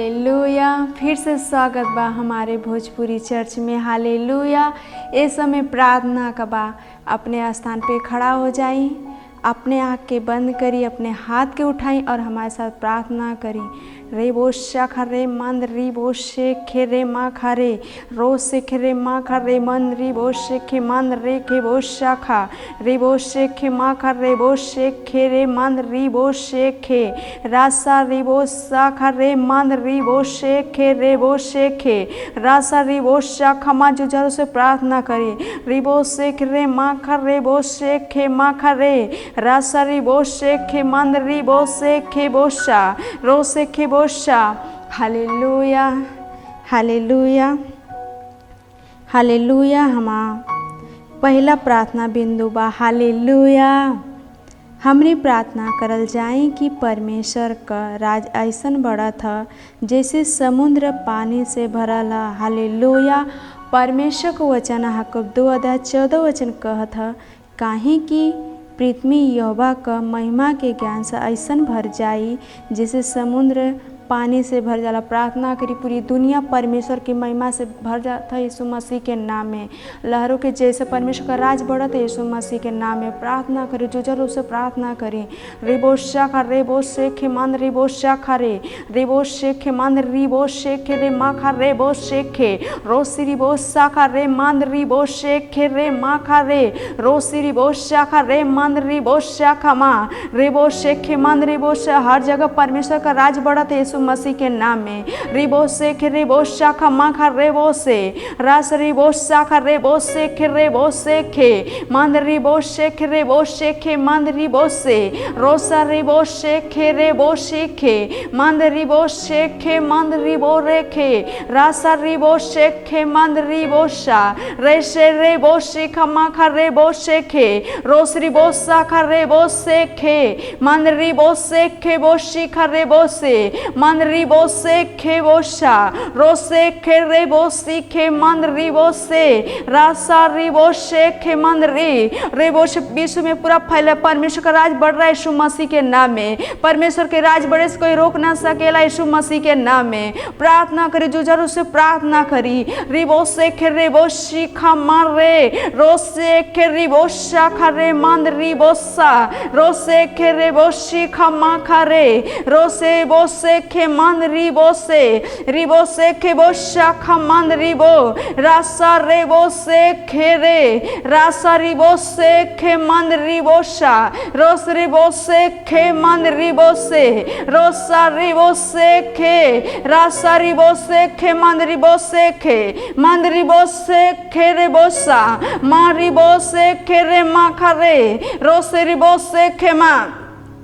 Hallelujah. फिर से स्वागत बा हमारे भोजपुरी चर्च में। हालेलुया। इस समय प्रार्थना का बा, अपने स्थान पे खड़ा हो जाई, अपने आँख के बंद करी, अपने हाथ के उठाई और हमारे साथ प्रार्थना करी। रे बो शाखा रे मंद री बो शेखे रे मा खा रे रो शेखे रे मा खा रे मंद री बो शेखे मंद रे के बो शाखा रे बो शेखे मा खा रे बो शेखे रे मंद री बो शेखे रासा री बो शाखा रे मंद री बो शेखे रे बो शेखे रासा री बो शाखा। माँ जो जरूर से प्रार्थना करी। री बो शेख रे मा खा रे बो शेखे मा खा रे रासा री बो शेखे मंद री बो शेखे बोशा रो शेखे बोशा। Hallelujah hallelujah hallelujah. पहला प्रार्थना बिंदु बा हालेलुया। हमरी प्रार्थना करल जाए कि परमेश्वर का राज ऐसन बड़ा था जैसे समुद्र पानी से भरल है। हालेलुया। परमेश्वर को वचन हकब 2:14 कहत है, काहे कि पृथ्वी यहोवा का महिमा के ज्ञान से ऐसन भर जाई जैसे समुद्र पानी से भर जाला। प्रार्थना करी, पूरी दुनिया परमेश्वर की महिमा से भर जाता है यीशु मसीह के नाम में। लहरों के जैसे परमेश्वर का राज बढ़त है यीशु मसीह के नाम में। प्रार्थना करी, जो जरूर से प्रार्थना करी। रिबो शाखा रेबो शेखे मंद रिबो शाखा रे रिबो शेखे मंद रिबो शेखे रे माखा रेबो शेखे रोसी रिबो शाखा रे मंद रिबो शेखे रे माखा रे रोसी रिबो शाखा रे मंद रिबो शाखा माँ रेबो शेखे मंद रिबो। हर जगह परमेश्वर का राज बढ़त है मसीह के नाम में। रिबो शेख रेबो शाखा माखा रेबो से रास रिबो शाखा रेबो शेख रेबो शेखे मंद रिबो शेख रेबो शेखे मंद रिबो से रोसा रिबो शेखे रेबो शेखे मंद रिबो शेखे मंद रिबो रेखे रासा रिबो शेखे मंद रिबो शा रेशे रेबो शिखा माखा रेबो शेखे रोस रिबो शाखा रेबो शेखे मंद रिबो शेखे बो शिखा रेबो से मंद रिबो शेखे बोशा रोसे खे रेबो सीखे मंद रिबो से रासा रिबो शेखे मंद रेबो से। विश्व में पूरा फैला परमेश्वर का राज बढ़ रहा है यीशु मसीह के नाम में। परमेश्वर के राज बढ़े से कोई रोक ना सकेला यीशु मसीह के नाम में। प्रार्थना करी, जो जरूर से प्रार्थना करी। रिबो शेखे रेबो शिखा मार रे रोसे खे रिबो शाखा रे मंद रिबो सा रोसे खे रेबो शिखा माखा रे रोसे बो शेखे मंद रिबो से खे बो शाखा मंद रिबो रासा रेबो से खे रे रासा रिबो से खे मंद रिबो शा रोस रिबो से खे मंद रिबो से रोसा रिबो से खे रासा रिबो से खे मंद रिबो से खे मंद रिबो से खे रेबो सा मा रिबो से खे रे मा खा रे रोस रिबो से खे मा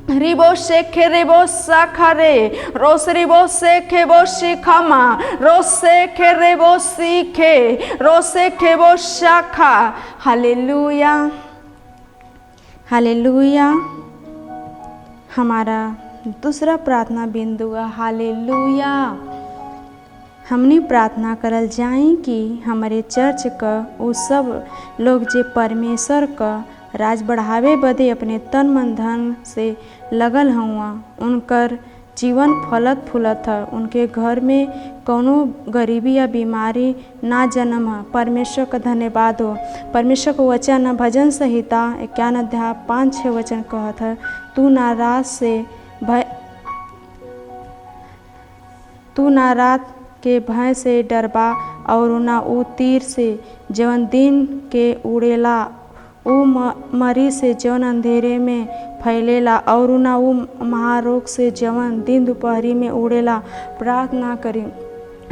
रिबो शेखे रेबो शाखा रे रोस रिबो शेखे बो शिखा माँ रोसे खे रेबो सीखे रोसे खे बो शाखा। Hallelujah hallelujah. हमारा दूसरा प्रार्थना बिंदु है हालेलुया। हमने प्रार्थना करल जाए कि हमारे चर्च का वो सब लोग जे परमेश्वर का राज बढ़ावे बदे अपने तन मन धन से लगल हुआ, उनकर जीवन फलत फूलत है। उनके घर में कोनो गरीबी या बीमारी ना जन्म है। परमेश्वर का धन्यवाद हो। परमेश्वर को वचन भजन संहिता 51:5-6 वचन कहत है, तू ना रात के भय से डरबा और ना ऊ तीर से जवन दिन के उड़ेला ऊ मरी से जवन अंधेरे में फैलेला और ना ऊ महारोग से जवन दिन दोपहरी में उड़ेला। प्रार्थना करी।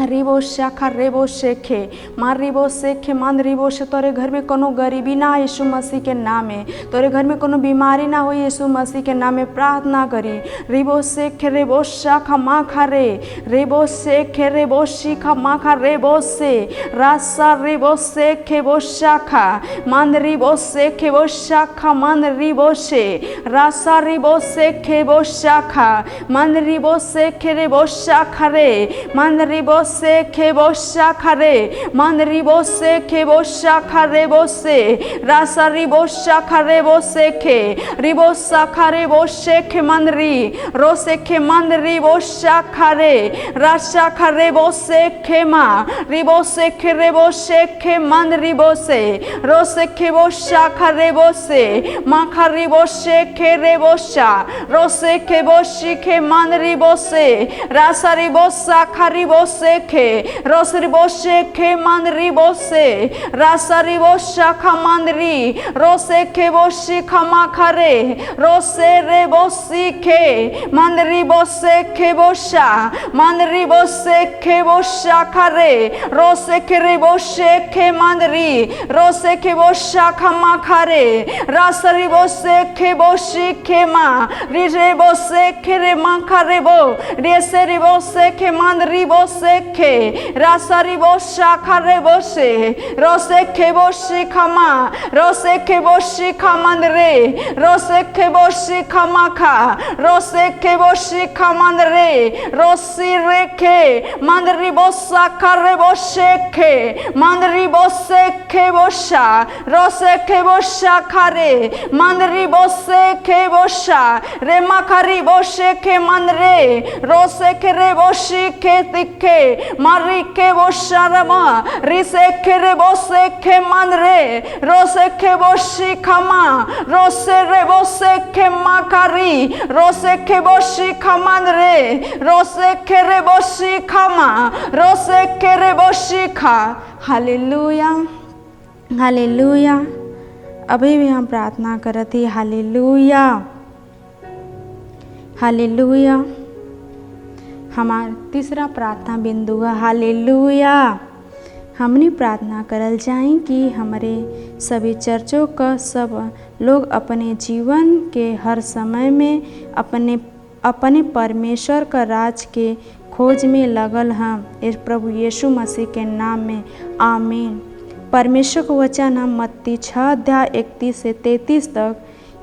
रिबो शाखा रेबो शेखे मार रिबो शेखे मंद रिबो से। तोरे घर में कोनो गरीबी ना यीशु मसीह के नाम में। तोरे घर में कोनो बीमारी ना हो यीशु मसीह के नाम में। प्रार्थना करी। रिबो शेखे रेबो शाखा माखा रे रेबो शेखे रेबो शिखा माखा रेबो से रासा रिबो शेखे बो शाखा मंद रिबो शेखे बो शाखा मंद रिबो से रासा रिबो शेखे बो शाखा मंद रिबो शेखे रेबो शाखा रे मंद रिबो से खेबोशा खरे मंदरी बोसे खेबोशा खरे बोसे रासा रिबोशा खरे बोसे खे रिबोसा खरे बोसे खे मंदरी रोसे खे मंदरी बोशा खरे राशा खरे बोसे खेमा रिबोसे खे रेबोसे खे मंदरी बोसे रोसे खेबोशा खरे बोसे माखा रिबोसे खे रेबोशा रोसे खेबोशी खे मंदरी बोसे रासा रिबोसा खरी बोसे खे रोसरी बोसे खे मंदरी बोसे रासा रिबोशा खा मंदरी रोसे खेबोशी खमा खरे रोसे रेबोसी खे मंदरी बोसे खेबोशा मंदरी बोसे खेबोशा खरे रोसे खे रेबोसे खे मंदरी रोसे खेबोशा खमा खरे रासा रिबोसे खेबोशी खेमा रिजे बोसे खेरे मा खरे बो रेसे रिबोसे खे मंदरी बोसे खे रासा रिबोशा खरे बोसे रोसे खेबोशी खमा रोसे खेबोशी खमंदरे रोसे खेबोशी खमाखा रोसे खेबोशी खमंदरे रोसी रेखे मंदरी बोसा खरे बोसे खे मंदरी बोसे खेबोशा रोसे खेबोशा खरे मंदरी बोसे खेबोशा रे मखरी बोसे खे मंदरे रोसे खेरे बोशी खे तिखे मारी के बोशा रमा रिसे खेरे बोसे खे मंदरे रोसे खेबोशी खमा रोसे रेबोसे खे माकारी रोसे खेबोशी खमंदरे रोसे खेरे बोशी खमा रोसे खेरे बोशी खा हालेलुया हालेलुया। अभी भी हम प्रार्थना करती हालेलुया हालेलुया। हमारा तीसरा प्रार्थना बिंदु है हालेलुया। हमने प्रार्थना करल जाए कि हमारे सभी चर्चों का सब लोग अपने जीवन के हर समय में अपने परमेश्वर का राज के खोज में लगल हैं इस प्रभु यीशु मसीह के नाम में आमीन। परमेश्वर का वचन हम मत्ती 6:31 से 33 तक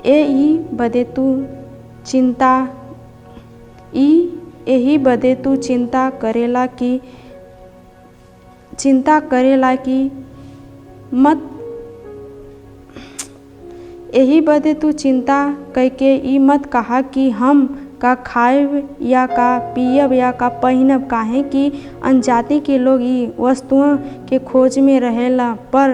यही बदे तू चिंता करेला कि मत यही बदे तू चिंता करके ई मत कहा कि हम का खाएब या का पियब या का पहिनब काहे कि अनजाति के लोग ई वस्तुओं के खोज में रहेला पर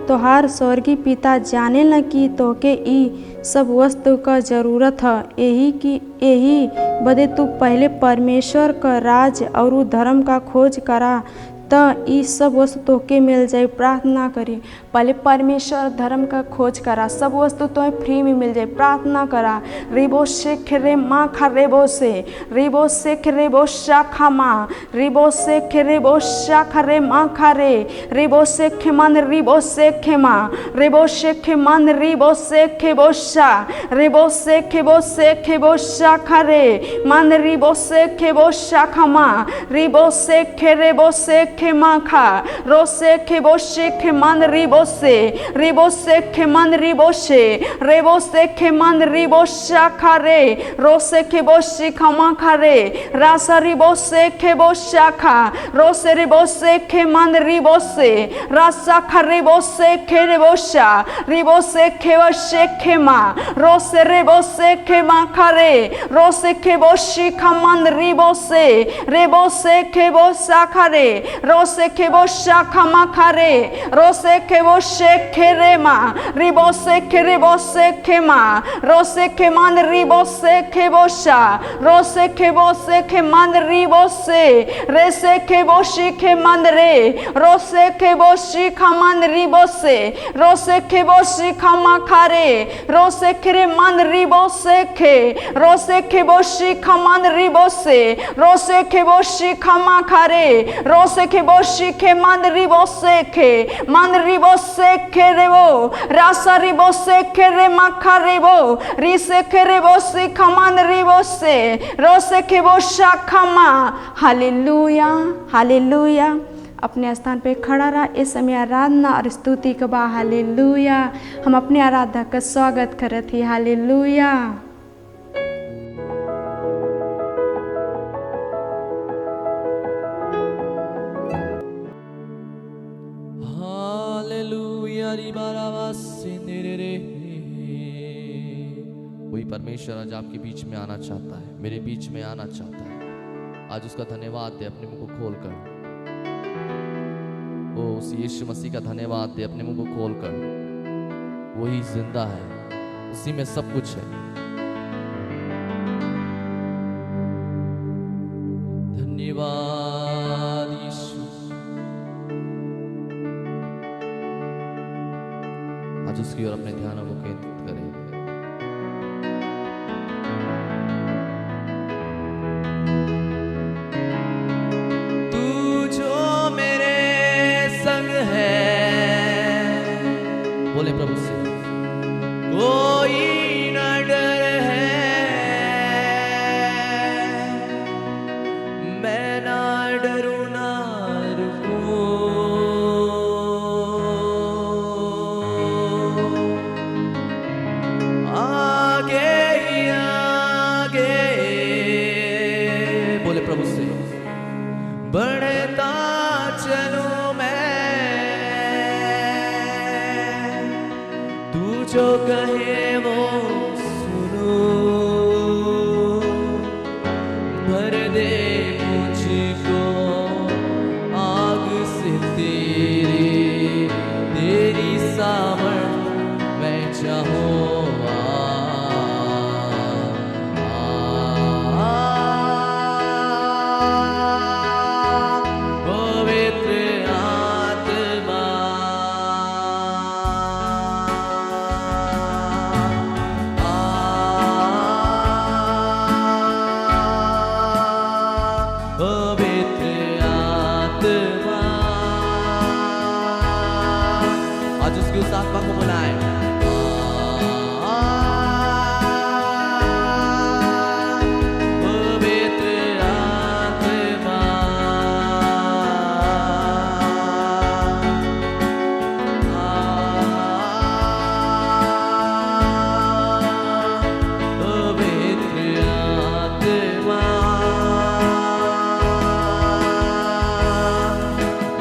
तोहार स्वर्गीय पिता जाने न कि तोके ई सब वस्तु का जरूरत है। यही बदे तू पहले परमेश्वर का राज और धर्म का खोज करा तो ये सब वस्तु तोके मिल जाए। प्रार्थना करी पहले परमेश्वर धर्म का खोज करा सब वस्तु तो फ्री में मिल जाए। प्रार्थना करा रिबो से खरे माँ खा रेबो से खरेबो शाखा माँ रिबो से खरेबो शाखा रे माँ खा रे रिबो से खेमन रिबो से खेमा रिबो से खेमन रिबो से खेबोशा रिबो से खेबो शाखा रे मन रिबो से खेबो शाखा माँ रिबो से खेरेबो से खेमा खा रोसे खेबोशे खेमन रिबो से खेमन रिबो से रेबो से खेमन रिबो शाखा रे रोसे खेबोशी खमा खा रे रासा रिबो से खेबो शाखा रोसे रिबो से खेमन रिबो से रासा खरिबो से खेरेबोशा रिबो से खेवशे खेमा रोसे रिबो से खेमा खा रे रोसे खेबोशी खमन रिबो से रेबो से खेबो शाखा रे रोसे खेबो शाखा मा खा रे रोसे खेबो शे खेरेमा रिबो से खेमा रोसे खेमन रिबो से खेबोशा रोसे खेबो से खेमन रिबो से रेसे खेबोशी खेमन रे रोसे खेबोशी खमन रिबो से रोसे खेबोशी खमा खा रे रोसे खेमन रिबो से खे रोसे खेबोशी खमन रिबो से रोसे खेबोशी खमा खा रे रोसे खेबोशी खेमन रिबो से खे मन रिबो से खेरेबो रासा रिबो से खेरे मखा रिबो रिसे खेरेबो से खमन रिबो से रोसे खेबो शाखमा। Hallelujah hallelujah. अपने स्थान पे खड़ा रहा। इस समय आराधना और स्तुति के बाद हालेलुया हम अपने आराधना का स्वागत करते हैं। हालेलुया। परमेश्वर आज आपके बीच में आना चाहता है, मेरे बीच में आना चाहता है। आज उसका धन्यवाद दे अपने मुंह को खोलकर। ओ उस यीशु मसीह का धन्यवाद दे अपने मुंह को खोलकर। वही जिंदा है, उसी में सब कुछ है। धन्यवाद यीशु। आज उसकी ओर अपने ध्यानों को केंद्रित करें। तू जो मेरे संग है, बोले प्रभु से, कोई न डर है, मैं ना डरूं ना रुकूं। आगे ही आगे, बोले प्रभु से, बढ़ता चलूं मैं, तू जो कहे वो सुनूं। भर दे मुझको आग से तेरी सामर्थ मैं चाहूं। आज उसकी उस आत्मा को बुलाए। पवित्र आत्मा, पवित्र आत्मा,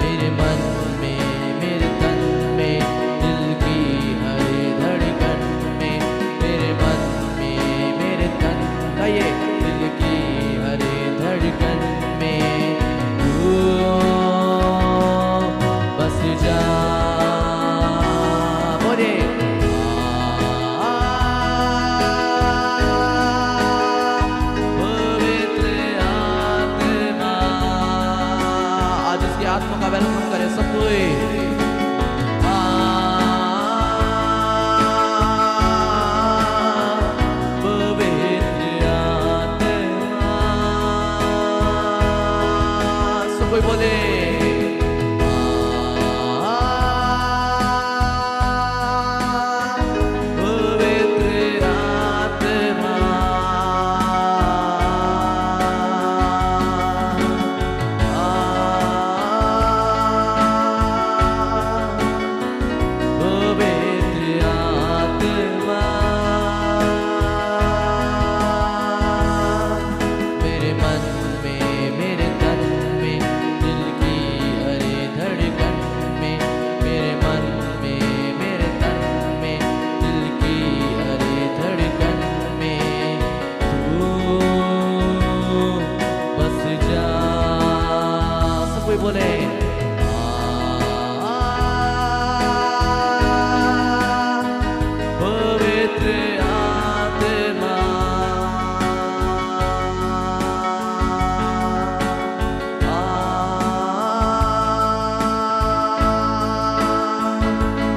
मेरे मन में, मेरे तन में, दिल की हर धड़कन में, मेरे मन में, मेरे तन का ये दिल की हर धड़कन में तू बस जा। बोले पवित्र आत्मा। आज उसकी आत्मा का वेलकम करें सब कोई। पवित्र आत्मा, सब कोई बोले पवित्र आत्मा, पवित्र आत्मा, मेरे मन में, मेरे तन में, दिल की हर धड़कन में, मेरे मन में, मेरे तन में, दिल की हर धड़कन में तू बस जा। सब कोई बोले पवित्र आत्मा,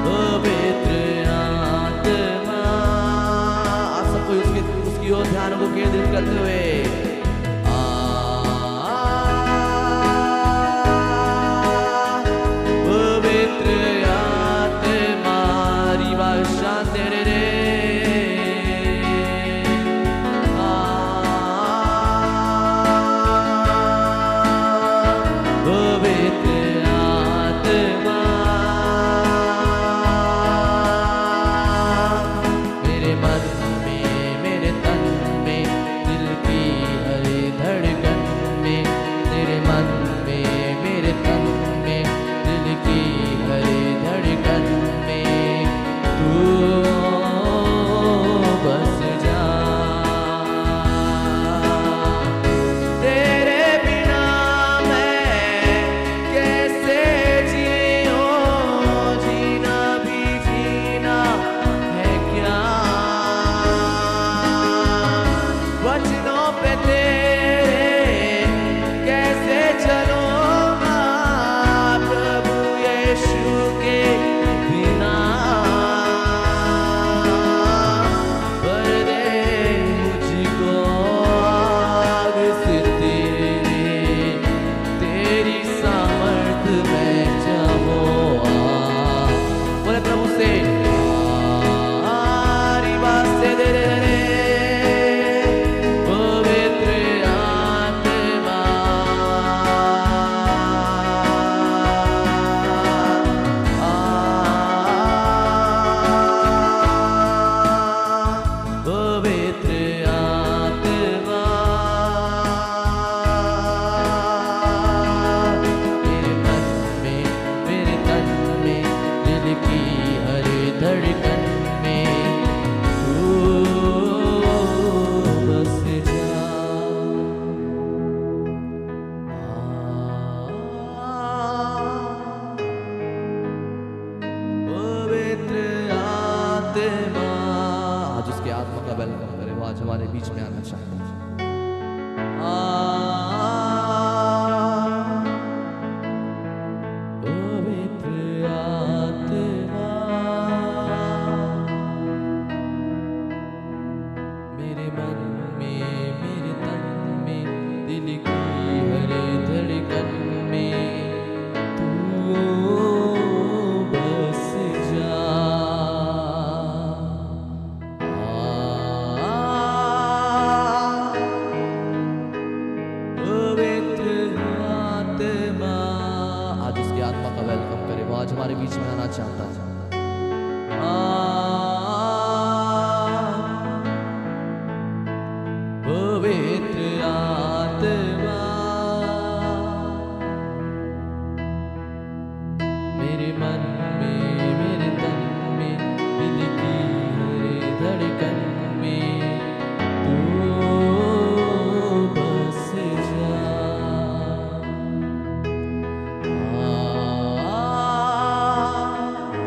पवित्र आत्मा। आप सब कोई उसकी ओर ध्यान को केंद्रित करते हुए आज हमारे बीच में आना चाहता है। पवित्र आत्मा मेरे मन में, मेरे तन में, दिल की हर धड़कन में तू बस जा।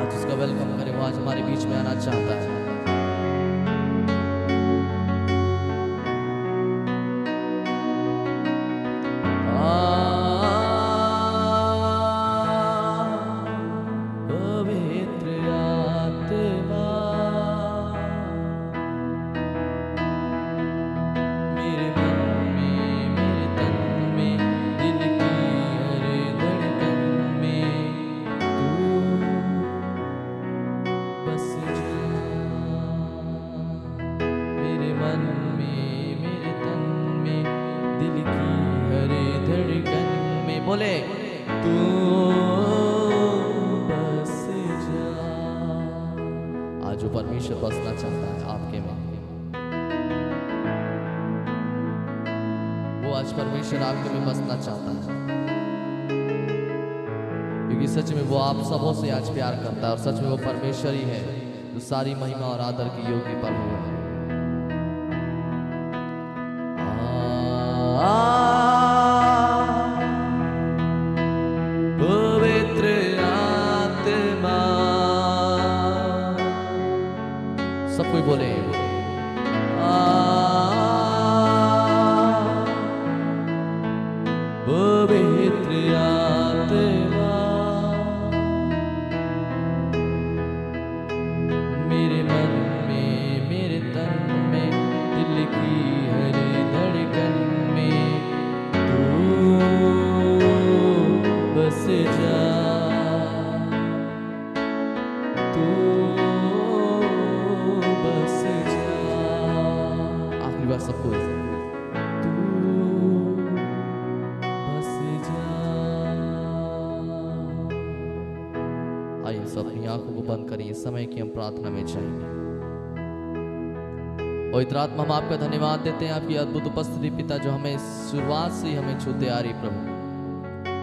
आज उसका वेलकम करें, वो आज हमारे बीच में आना चाहता है। बोले तू बस जा। आज वो परमेश्वर बसना चाहता है आपके में। वो आज परमेश्वर आपके में बसना चाहता है, क्योंकि सच में वो आप सबों से आज प्यार करता है और सच में वो परमेश्वर ही है जो सारी महिमा और आदर की योग्य प्रभु है। पवित्र आत्मा, सब कोई बोले पवित्र आत्मा मेरे मन में, मेरे तन में, दिल की हर धड़कन में तू बस जा, तू बस जा। आखिरी बार सबको तू बस जा। आइए सब अपनी आंखों को बंद करिए, इस समय की हम प्रार्थना में जाएंगे। और इतना आत्मा हम आपका धन्यवाद देते हैं, आपकी अद्भुत उपस्थिति पिता जो हमें शुरुआत से ही हमें छूते आ रही प्रभु।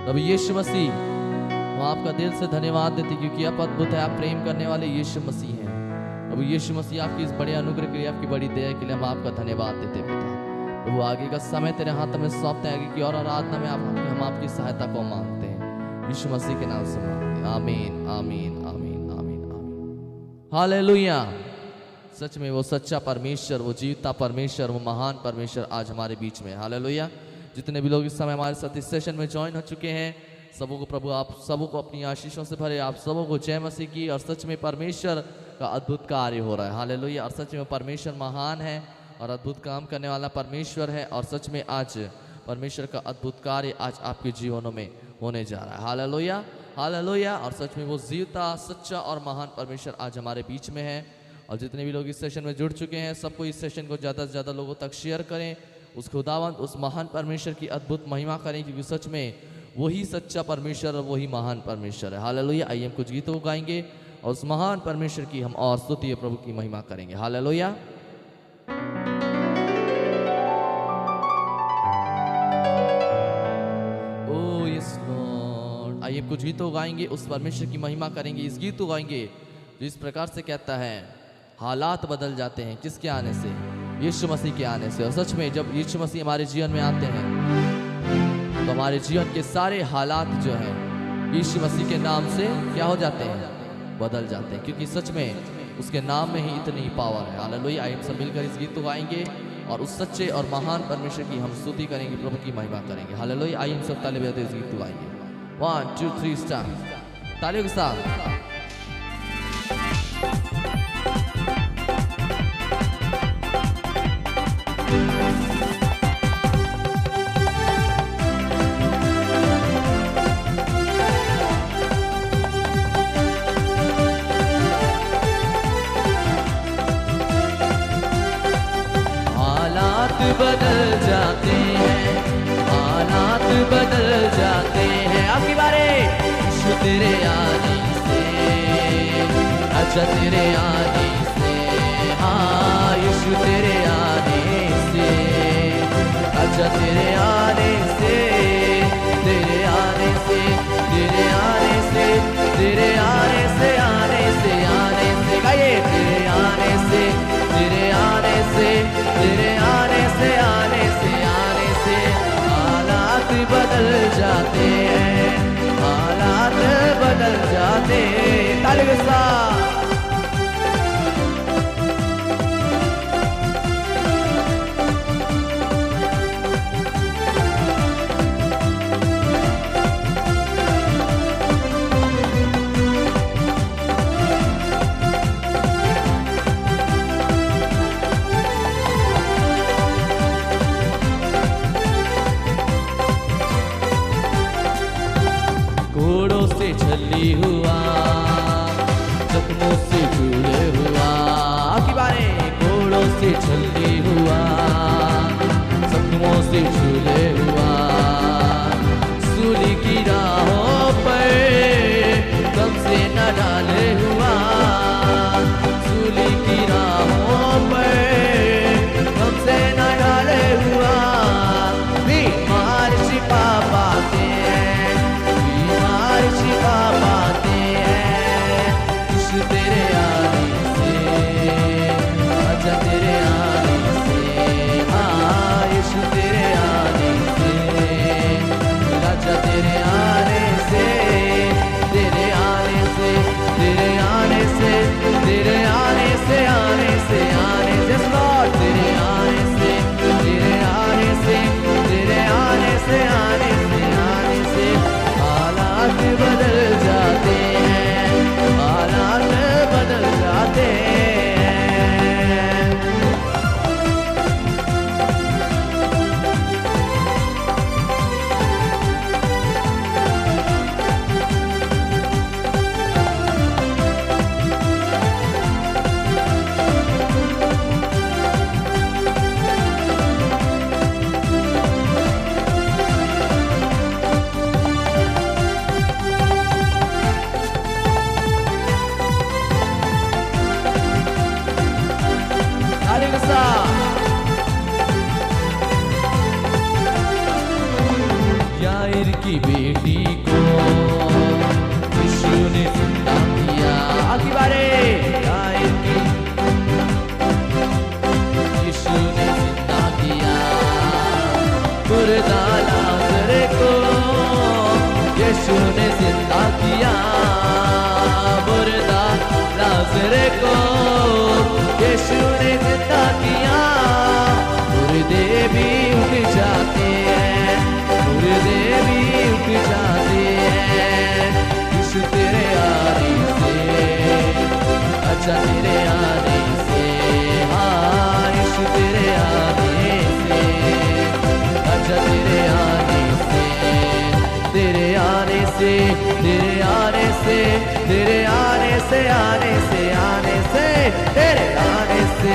प्रभु यीशु मसीह, हम आपका दिल से धन्यवाद देते क्योंकि आप अद्भुत है, आप प्रेम करने वाले यीशु मसीह हैं। प्रभु यीशु मसीह, आपकी इस बड़े अनुग्रह के लिए, आपकी बड़ी दया के लिए हम आपका धन्यवाद देते पिता। प्रभु आगे का समय तेरे हाथ में सौंपते हैं, आगे की और आराधना में हम आपकी सहायता को मांगते हैं, यीशु मसीह के नाम से मांगते हैं। आमीन आमीन आमीन आमीन आमीन। हालेलुया। सच में वो सच्चा परमेश्वर, वो जीवता परमेश्वर, वो महान परमेश्वर आज हमारे बीच में। हालेलुया। जितने भी लोग इस समय हमारे साथ इस सेशन में ज्वाइन हो चुके हैं, सबों को प्रभु आप सबों को अपनी आशीषों से भरे, आप सबों को जय मसीह की। और सच में परमेश्वर का अद्भुत कार्य हो रहा है। हालेलुया। और सच में परमेश्वर महान है और अद्भुत काम करने वाला परमेश्वर है। और सच में आज परमेश्वर का अद्भुत कार्य आज आपके जीवनों में होने जा रहा है। Hallelujah hallelujah. और सच में वो जीवता, सच्चा और महान परमेश्वर आज हमारे बीच में है। और जितने भी लोग इस सेशन में जुड़ चुके हैं, सबको इस सेशन को ज़्यादा से ज़्यादा लोगों तक शेयर करें, उस खुदावंत, उस महान परमेश्वर की अद्भुत महिमा करें, क्योंकि सच में वही सच्चा परमेश्वर और वही महान परमेश्वर है। हालेलुया। आइए हम कुछ गीतों को गाएंगे और उस महान परमेश्वर की हम और स्तुति प्रभु की महिमा करेंगे। हालेलुया। ओ यस लॉर्ड। आइए कुछ गीतों गाएंगे, उस परमेश्वर की महिमा करेंगे। इस गीत को गाएंगे जो इस प्रकार से कहता है, हालात बदल जाते हैं किसके आने से? यीशु मसीह के आने से। और सच में जब यीशु मसीह हमारे जीवन में आते हैं तो हमारे जीवन के सारे हालात जो हैं यीशु मसीह के नाम से क्या हो जाते हैं? बदल जाते हैं, क्योंकि सच में उसके नाम में ही इतनी पावर है। हालेलुया। आइए हम सब मिलकर इस गीत को गाएंगे और उस सच्चे और महान परमेश्वर की हम स्तुति करेंगे, प्रभु की महिमा करेंगे। हालेलुया। आइए हम सब ताली बजाते इस गीत को गाएंगे। 1 2 3 स्टार्ट। तालियों के साथ। बदल जाते हैं, हालात बदल जाते हैं। आपकी बारे यीशु तेरे आने अच्छा तेरे आने से, हाँ यीशु तेरे आने से, अच्छा तेरे आने से, तेरे आने से, तेरे आने से, तेरे आने से, आने से, आने से, गाइए तेरे आने से, तेरे आने से, तेरे आने से, आने से, आने से हालात बदल जाते हैं, हालात बदल जाते हैं। ताली के साथ घोड़ों से छली हुआ, जख्मों से जुड़े हुआ, आपकी बारें घोड़ों से छली हुआ, जख्मों से जुड़े हुआ, सूली की राहों पर गम से न डाले हुआ, सूली की राहों पर गम से न डाले हुआ, बीमार शिफा पाते हैं, बीमार शिफा पाते हैं, यीशु तेरे आने से, अच्छा तेरे आने से, हाँ यीशु तेरे आने से, अच्छा तेरे आने से, तेरे आने से, तेरे आने से, तेरे आने से, आने से, आने से, लॉर्ड तेरे आने से, तेरे आने से, तेरे आने से, आने से, आने से हालात बदल जाते हैं, हालात बदल जाते हैं। ताली के साथ याईर की बेटी को यीशु ने जिंदा किया, आखिरी बारे याईर की यीशु ने जिंदा किया, मुर्दा लाजर को यीशु ने जिंदा किया, मुर्दा लाजर को यीशु ने जिंदा किया, मुर्दे भी उठ जाते हैं, मुर्दे भी उठ जाते हैं, यीशु तेरे आने से, अच्छा तेरे आने से, हाँ यीशु तेरे आने से, अच्छा तेरे आने से, तेरे आने से, तेरे आने से, तेरे आने से, आने से, आने से, तेरे आने से,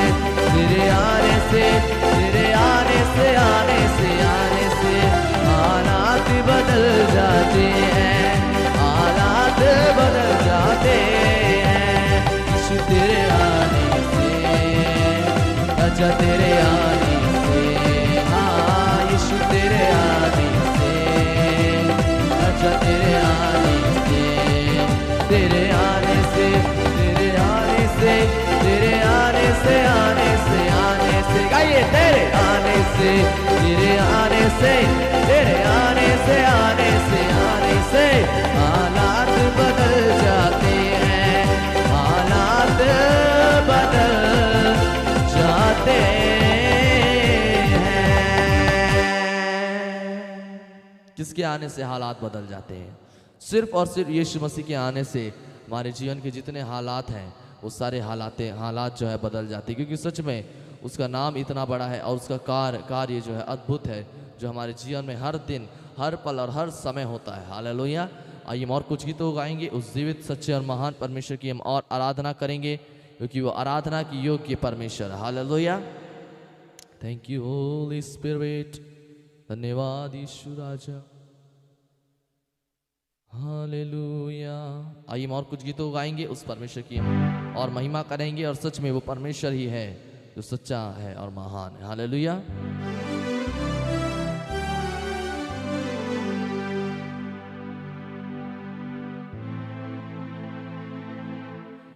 तेरे आने से, तेरे आने से, आने से, आने से हालात बदल जाते हैं, हालात बदल जाते हैं, यीशु तेरे आने से, अच्छा तेरे आने से, हाँ यीशु तेरे आने से, अच्छा तेरे आने से, तेरे आने से, तेरे आने से, तेरे आने से, आने से, आने से, गाइए तेरे आने से, तेरे आने से, तेरे आने से, आने से, आने से हालात बदल जाते हैं, हालात बदल जाते हैं। किसके आने से हालात बदल जाते हैं? सिर्फ और सिर्फ यीशु मसीह के आने से हमारे जीवन के जितने हालात हैं वो सारे हालात जो है बदल जाते हैं, क्योंकि सच में उसका नाम इतना बड़ा है और उसका कार्य जो है अद्भुत है, जो हमारे जीवन में हर दिन, हर पल और हर समय होता है। हालेलुया। आइए हम और कुछ गीतों गाएंगे, उस जीवित सच्चे और महान परमेश्वर की हम और आराधना करेंगे, क्योंकि वो आराधना की योग्य परमेश्वर। Hallelujah. Thank you Holi spirit. धन्यवाद यीशु राजा। हालेलुया। आइए हम और कुछ गीतों को गाएंगे, उस परमेश्वर की हम और महिमा करेंगे, और सच में वो परमेश्वर ही है जो सच्चा है और महान है। हालेलुया।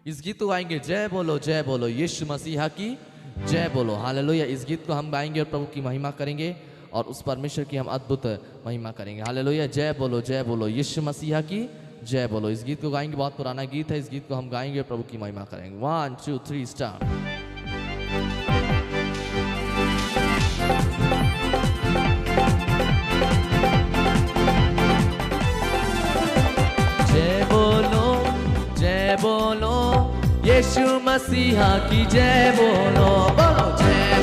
इस गीत को गाएंगे, जय बोलो यीशु मसीहा की जय बोलो। हालेलुया। इस गीत को हम गाएंगे और प्रभु की महिमा करेंगे और उस परमेश्वर की हम अद्भुत महिमा करेंगे। हालेलुया। जय बोलो यीशु मसीहा की जय बोलो। इस गीत को गाएंगे, बहुत पुराना गीत है, इस गीत को हम गाएंगे और प्रभु की महिमा करेंगे। 1 2 3 स्टार्ट। जय बोलो यीशु मसीहा की जय बोलो, बोलो जय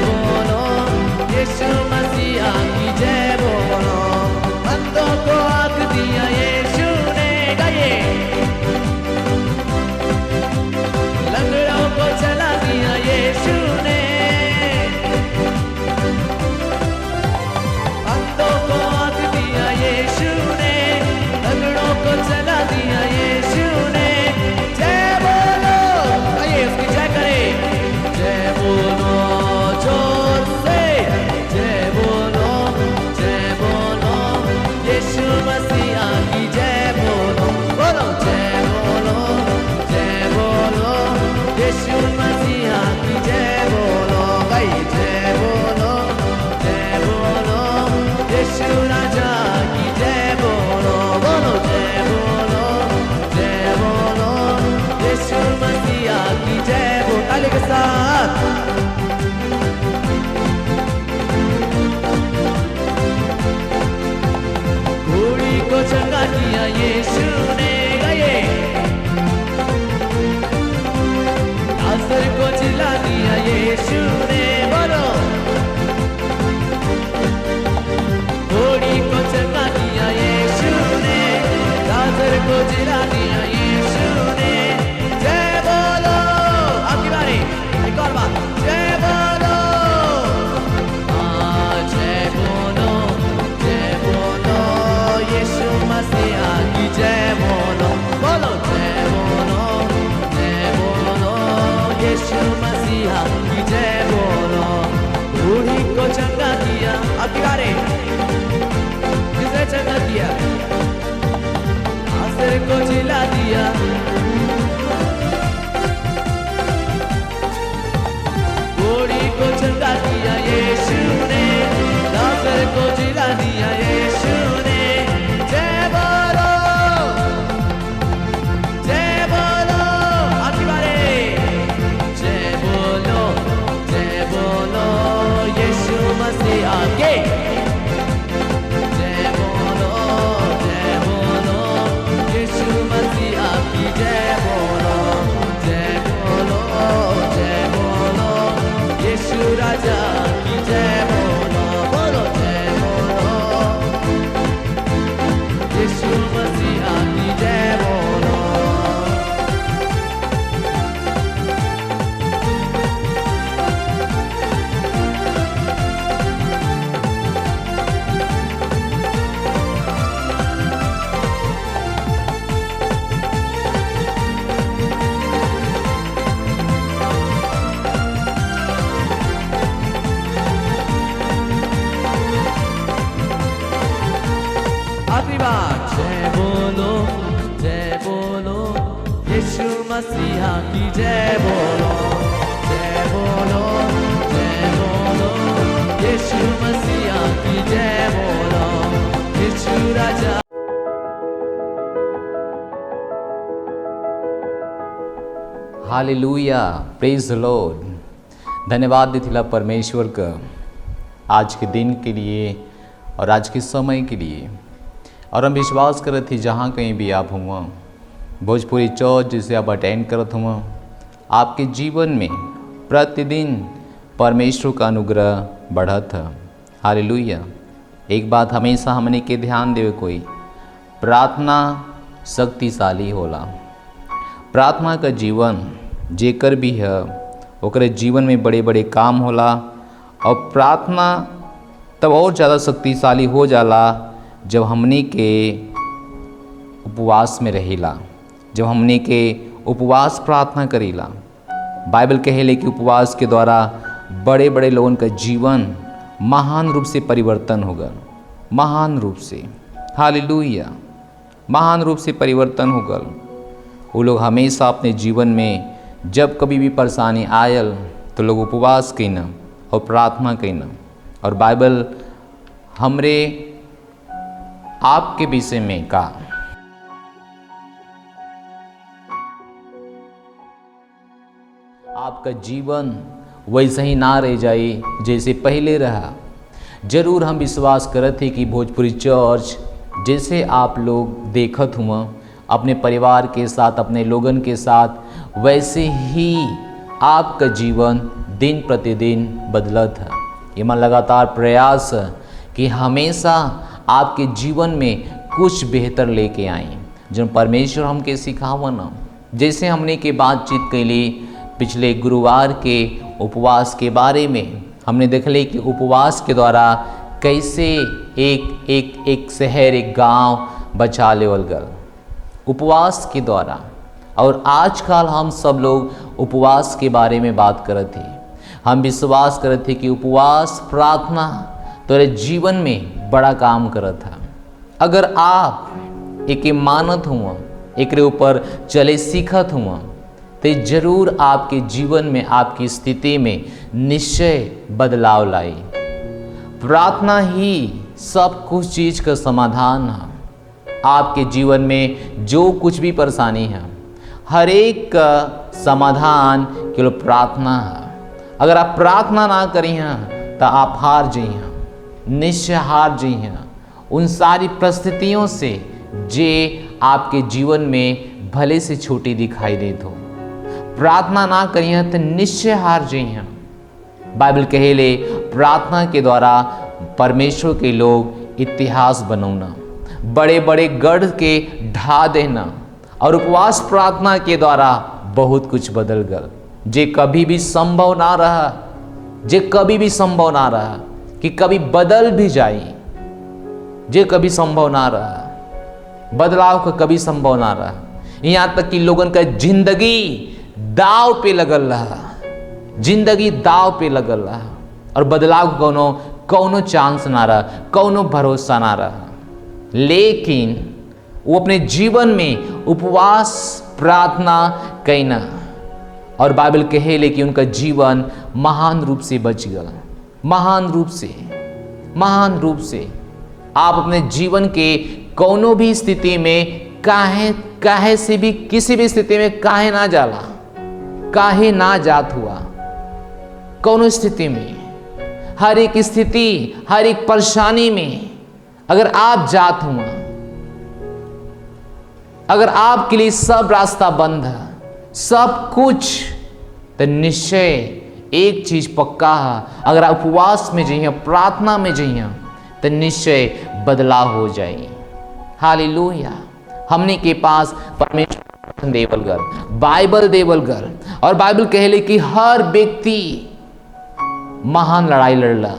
बोलो यीशु मसीहा की जय बोलो। अंधों को आँख दिया यीशु ने, गाइए। लंगड़ों को चला दिया यीशु ने, अंधों को आँख दिया यीशु ने, लंगड़ों को चला दिया यीशु ने। जय बोलो, आइए उसकी जय करें। जय बोलो जोर से, जय बोलो यीशु मसीहा की जय बोलो, बोलो जय बोलो यीशु मसीहा की जय बोलो, गाइए जय बोलो यीशु राजा की जय बोलो, बोलो जय बोलो यीशु मसीहा की जय बोलो। ताली के साथ घोड़ी को चंगा किया यीशु ने, गाइए। लाजर को जिला दिया यीशु ने, बोलो। घोड़ी को चंगा किया यीशु ने, लाजर को जिला दिया यीशु ने। जय बोलो, आपकी बारी, एक और बात। जय बोलो, जय बोलो यीशु मसीहा की जय बोलो, बोलो जय बोलो यीशु मसीहा की जय बोलो। बूढ़ी को चंगा किया, आपकी बारी। किसने चंगा किया? आसर को जिला दिया, बूढ़ी को चंगा किया यीशु ने, आसर को जिला दिया यीशु ने। जय बोलो, आपकी बारी। जय बोलो यीशु मसीहा के जय बोलो यीशु मसीहा की जय बोलो, जय बोलो यीशु राजा की जय बोलो, बोलो जय बोलो यीशु मसीहा की जय बोलो। आखिरी बार। जय बोलो यीशु मसीहा की जय बोलो, जय बोलो यीशु मसीहा की जय बोलो, यीशु राजा। Hallelujah, praise the Lord. धन्यवाद दिला परमेश्वर का आज के दिन के लिए और आज के समय के लिए। और हम विश्वास करत थी जहाँ कहीं भी आप हुआ, भोजपुरी चर्च जिसे आप अटेंड करत हुआ, आपके जीवन में प्रतिदिन परमेश्वर का अनुग्रह बढ़त है। हालेलुया। एक बात हमेशा हमने के ध्यान देवे, कोई प्रार्थना शक्तिशाली होला। प्रार्थना का जीवन जेकर भी है ओकरे जीवन में बड़े बड़े काम होला, और प्रार्थना तब और ज़्यादा शक्तिशाली हो जाला जब हमने के उपवास में रहेला, जब हमने के उपवास प्रार्थना करेला, बाइबल कहेले कि उपवास के द्वारा बड़े बड़े लोगों का जीवन महान रूप से परिवर्तन होगा, महान रूप से, हालेलुया, महान रूप से परिवर्तन होगा। वो लोग हमेशा अपने जीवन में जब कभी भी परेशानी आयल तो लोग उपवास कईना और प्रार्थना कईना। और बाइबल हमरे आपके विषय में का आपका जीवन वैसे ही ना रह जाए जैसे पहले रहा। जरूर हम विश्वास करते कि भोजपुरी चर्च जैसे आप लोग देखत हुआ अपने परिवार के साथ, अपने लोगन के साथ, वैसे ही आपका जीवन दिन प्रतिदिन बदलत है। ये मन लगातार प्रयास है कि हमेशा आपके जीवन में कुछ बेहतर लेके आए, जो परमेश्वर हमके सिखावन। जैसे हमने के बातचीत कैली पिछले गुरुवार के उपवास के बारे में, हमने देखले कि उपवास के द्वारा कैसे एक शहर, एक गांव बचा लेवल गल उपवास के द्वारा। और आजकल हम सब लोग उपवास के बारे में बात करते थे। हम विश्वास करते थे कि उपवास प्रार्थना तेरे जीवन में बड़ा काम करत था। अगर आप एक मानत हुआ, एक ऊपर चले सीखत हुआ, तो जरूर आपके जीवन में, आपकी स्थिति में निश्चय बदलाव लाई। प्रार्थना ही सब कुछ चीज का समाधान है। आपके जीवन में जो कुछ भी परेशानी है, हर एक का समाधान केवल प्रार्थना है। अगर आप प्रार्थना ना करी हैं तो आप हार जाई हैं, निश्चय हार जाई हैं उन सारी परिस्थितियों से जे आपके जीवन में भले से छोटी दिखाई देत हो। प्रार्थना ना करी हैं तो निश्चय हार जाई हैं। बाइबल कहेले प्रार्थना के द्वारा परमेश्वर के लोग इतिहास बनौना, बड़े बड़े गढ़ के ढा देना, और उपवास प्रार्थना के द्वारा बहुत कुछ बदल गल। जे कभी भी संभव ना रहा, जे कभी भी संभव ना रहा कि कभी बदल भी जाए, जे कभी संभव ना रहा, बदलाव का कभी संभव ना रहा। यहाँ तक कि लोगन का जिंदगी दाव पे लगल रहा, जिंदगी दाव पे लगल रहा, और बदलाव कौनो चांस ना रहा, कौनो भरोसा ना रहा। लेकिन वो अपने जीवन में उपवास प्रार्थना कैना, और बाइबल कहेले कि उनका जीवन महान रूप से बच गया, महान रूप से, महान रूप से। आप अपने जीवन के कौनो भी स्थिति में काहे से भी, किसी भी स्थिति में काहे ना जाला, काहे ना जात हुआ, कौनो स्थिति में, हर एक स्थिति, हर एक परेशानी में अगर आप जात हुआ, अगर आपके लिए सब रास्ता बंद है, सब कुछ, तो निश्चय एक चीज पक्का है, अगर आप उपवास में जाइए, प्रार्थना में जाइए, तो निश्चय बदलाव हो जाए। हालेलुया। हमने के पास परमेश्वर देवलगर, बाइबल देवलगर, और बाइबल कहले कि हर व्यक्ति महान लड़ाई लड़ला,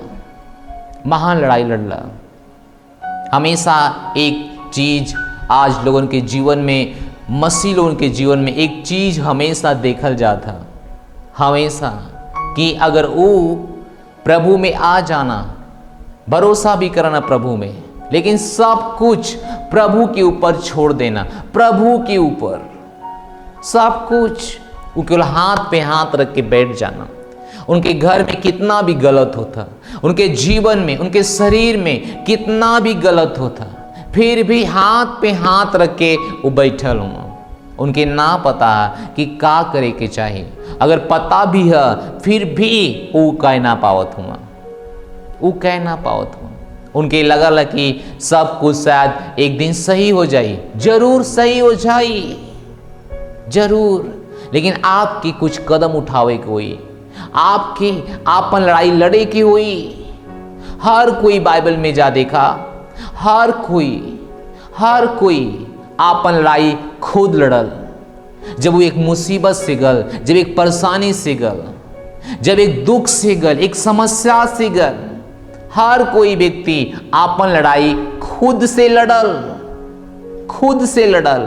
महान लड़ाई लड़ला। हमेशा एक चीज आज लोगों के जीवन में, मसीह लोगों के जीवन में एक चीज हमेशा देखल जाता, हमेशा, कि अगर वो प्रभु में आ जाना, भरोसा भी करना प्रभु में, लेकिन सब कुछ प्रभु के ऊपर छोड़ देना, प्रभु के ऊपर सब कुछ, वो केवल हाथ पे हाथ रख के बैठ जाना। उनके घर में कितना भी गलत होता, उनके जीवन में, उनके शरीर में कितना भी गलत होता, फिर भी हाथ पे हाथ रख के वो बैठल हुआ। उनके ना पता कि का करे के चाहिए, अगर पता भी है फिर भी वो कह ना पावत हुआ, वो कह ना पावत हुआ। उनके लगल कि सब कुछ शायद एक दिन सही हो जाए, जरूर सही हो जाए, जरूर, लेकिन आपकी कुछ कदम उठावे के हुई, आपकी आपन लड़ाई लड़े की हुई। हर कोई बाइबल में जा देखा, हर कोई आपन लड़ाई खुद लड़ल। जब वो एक मुसीबत से गल, जब एक परेशानी से गल, जब एक दुख से गल, एक समस्या से गल, हर कोई व्यक्ति आपन लड़ाई खुद से लड़ल, खुद से लड़ल।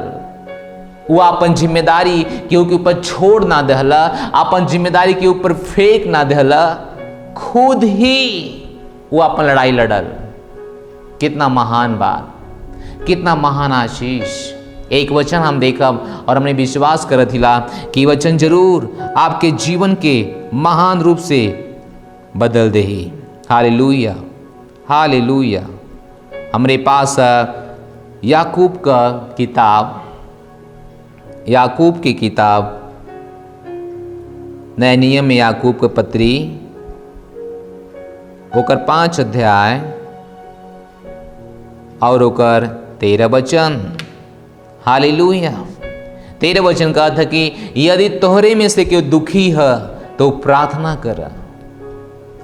वो अपन जिम्मेदारी के ऊपर छोड़ ना दहला, अपन जिम्मेदारी के ऊपर फेंक ना दहला, खुद ही वो अपन लड़ाई लड़ल। कितना महान बात, कितना महान आशीष। एक वचन हम देखब और हमने विश्वास करत हिला कि वचन जरूर आपके जीवन के महान रूप से बदल देही। Hallelujah, hallelujah. हमरे पास याकूब का किताब, याकूब की किताब, नए नियम में याकूब का पत्री ओकर 5 अध्याय और ओकर 13 वचन। हालेलुया। 13 वचन का था कि यदि तोहरे में से क्यों दुखी है तो प्रार्थना कर।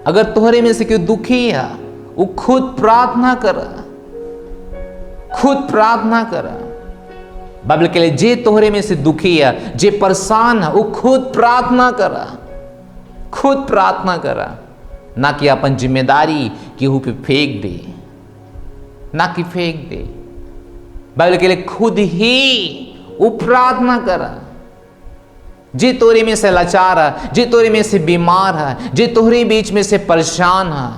अगर तोहरे में से क्यों दुखी है वो खुद प्रार्थना कर, खुद प्रार्थना कर। बाइबल के लिए जे तोहरे में से दुखी है, जे परेशान है, वो खुद प्रार्थना कर, खुद प्रार्थना कर। ना कि अपन जिम्मेदारी केहू पे फेंक दे, ना कि फेंक दे। बाइबल के लिए खुद ही वो प्रार्थना कर। जे तोरे में से लाचार है, जे तोरे में से बीमार है, जे तोहरे बीच में से परेशान है,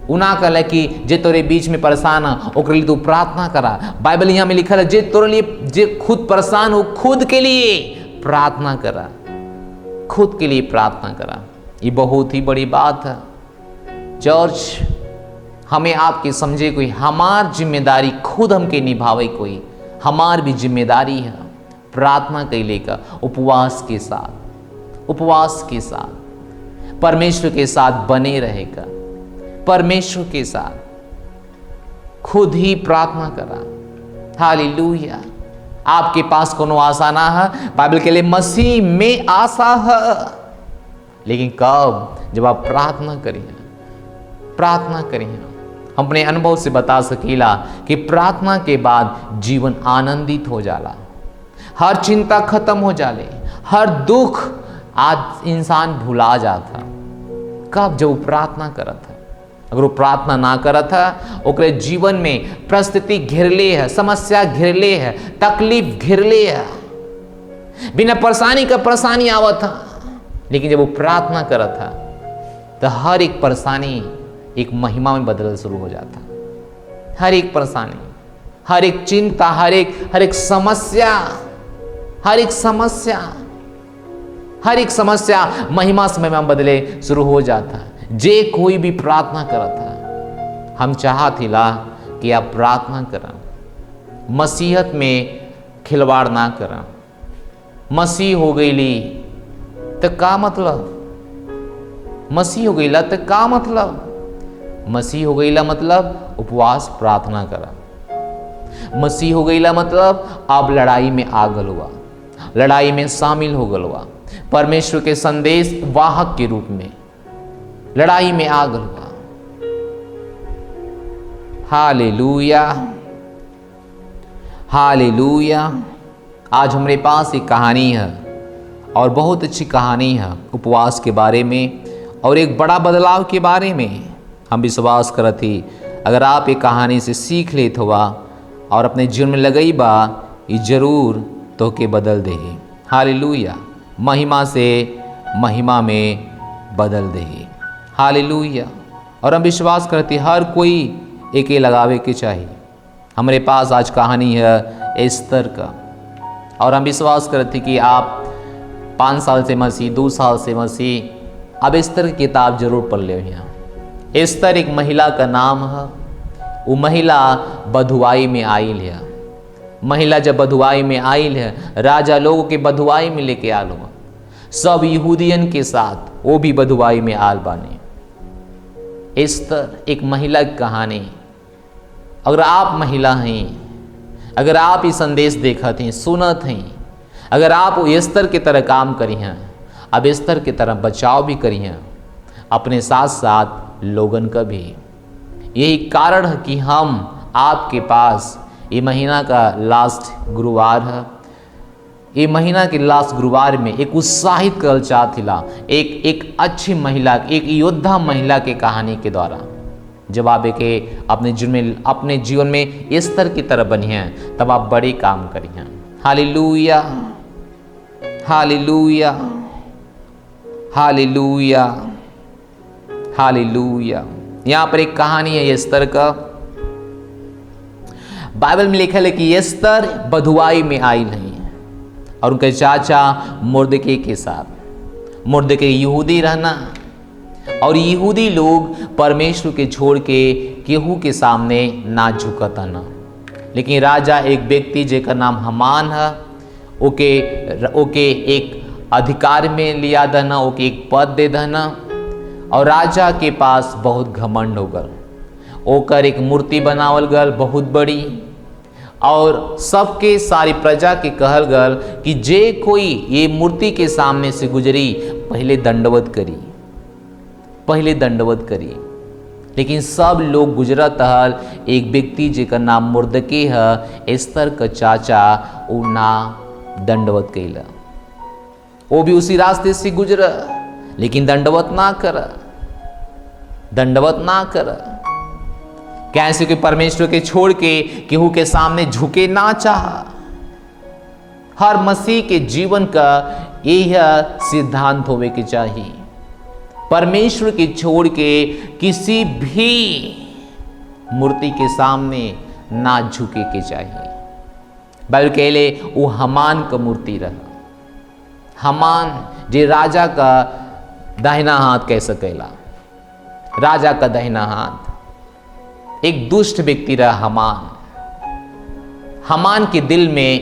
उना कहला कि जे तोरे बीच में परेशान है ओकरे लिए तू प्रार्थना करा। बाइबल यहाँ में लिखल है जे तोरे लिए, जे खुद परेशान हो, खुद के लिए प्रार्थना करा, खुद के लिए प्रार्थना करा। ये बहुत ही बड़ी बात है। चर्च, हमें आपके समझे कोई हमार जिम्मेदारी खुद हमके निभावे कोई, हमार भी जिम्मेदारी है प्रार्थना कैले का, उपवास के साथ, उपवास के साथ परमेश्वर के साथ बने रहेगा, परमेश्वर के साथ खुद ही प्रार्थना करा। हालेलुया। आपके पास कोनो आशा ना है, बाइबल के लिए मसीह में आशा है। लेकिन कब? जब आप प्रार्थना करिए, प्रार्थना करिए। हम अपने अनुभव से बता सकीला कि प्रार्थना के बाद जीवन आनंदित हो जाला, हर चिंता खत्म हो जाले, हर दुख आज इंसान भुला जाता। कब? जब वो प्रार्थना करत है। अगर वो प्रार्थना ना करत है, ओकरे जीवन में परिस्थिति घिरले है, समस्या घिरले है, तकलीफ घिरले है, बिना परेशानी का परेशानी आवत है। लेकिन जब वो प्रार्थना करत है तो हर एक परेशानी एक महिमा में बदल शुरू हो जाता। हर एक परेशानी, हर एक चिंता, हर एक समस्या, हर एक समस्या, हर एक समस्या महिमा से महिमा बदले शुरू हो जाता है। जे कोई भी प्रार्थना करता है, हम चाहत हिला कि आप प्रार्थना करें, मसीहत में खिलवाड़ ना करें। मसीह हो गईली तो का मतलब? मसीह हो गईला तो का मतलब? मसीह हो गईला मतलब उपवास प्रार्थना करा। मसीह हो गईला मतलब आप लड़ाई में आगल हुआ, लड़ाई में शामिल हो गल हुआ, परमेश्वर के संदेश वाहक के रूप में लड़ाई में आगल हुआ। Hallelujah, hallelujah. आज हमारे पास एक कहानी है और बहुत अच्छी कहानी है उपवास के बारे में और एक बड़ा बदलाव के बारे में। हम विश्वास करत ही अगर आप एक कहानी से सीख लेत हुआ और अपने जीवन में लगई बा, ये जरूर तो के बदल दे। हालेलुया। महिमा से महिमा में बदल दे। हालेलुया। और हम विश्वास करते हर कोई एके लगावे के चाहिए। हमारे पास आज कहानी है एस्तर का और हम विश्वास करते कि आप 5 साल से मसीह, 2 साल से मसीह, अब एस्तर की किताब जरूर पढ़ ले। यहाँ एस्तर एक महिला का नाम है। वो महिला बधुआई में आयल है। महिला जब बधुआई में आयल है, राजा लोगों के बधुआई में लेके आल हुआ, सब यहूदियन के साथ वो भी बधुआई में आल बाने। एस्तर एक महिला की कहानी। अगर आप महिला हैं, अगर आप ये संदेश देखत हैं, सुनत हैं, अगर आप एस्तर की तरह काम करी हैं, अब एस्तर की तरह बचाव भी करी हैं अपने साथ साथ लोगन का भी। यही कारण है कि हम आपके पास ये महीना का लास्ट गुरुवार है। ये महीना के लास्ट गुरुवार में एक उत्साहित करल चाहत हिला एक अच्छी महिला, एक योद्धा महिला के कहानी के द्वारा। जब आप एक अपने जीवन में एस्तर की तरह बनिए, तब आप बड़े काम करिए। Hallelujah, hallelujah, hallelujah, hallelujah. यहाँ पर एक कहानी है एस्तर का। बाइबल में लिखा है कि एस्तर बधुआई में आई नहीं, और उनके चाचा मुर्दके के साथ, मुर्दके यहूदी रहना, और यहूदी लोग परमेश्वर के छोड़ के केहू के सामने ना झुकता ना। लेकिन राजा एक व्यक्ति जेकर नाम हमान है, ओके एक अधिकार में लिया देना, ओके एक पद दे देना, और राजा के पास बहुत घमंड हो गल। ओकर एक मूर्ति बनावल गल बहुत बड़ी, और सबके सारी प्रजा के कहल गल कि जे कोई ये मूर्ति के सामने से गुजरी पहले दंडवत करी, पहले दंडवत करी। लेकिन सब लोग गुजरत हल। एक व्यक्ति जेकर नाम मुर्दके है, एस्तर का चाचा, वो ना दंडवत कैला। वो भी उसी रास्ते से गुजरा, लेकिन दंडवत ना कर, दंडवत ना कर। कैसे कि परमेश्वर के छोड़ के केहू के सामने झुके ना चाह। हर मसीह के जीवन का यह सिद्धांत होवे के चाहिए, परमेश्वर के छोड़ के किसी भी मूर्ति के सामने ना झुके के चाहिए। बाइबल कहले वो हमान का मूर्ति रहा। हमान जे राजा का दाहिना हाथ कह सकेला, राजा का दाहिना हाथ, एक दुष्ट व्यक्ति रहा हमान। हमान के दिल में,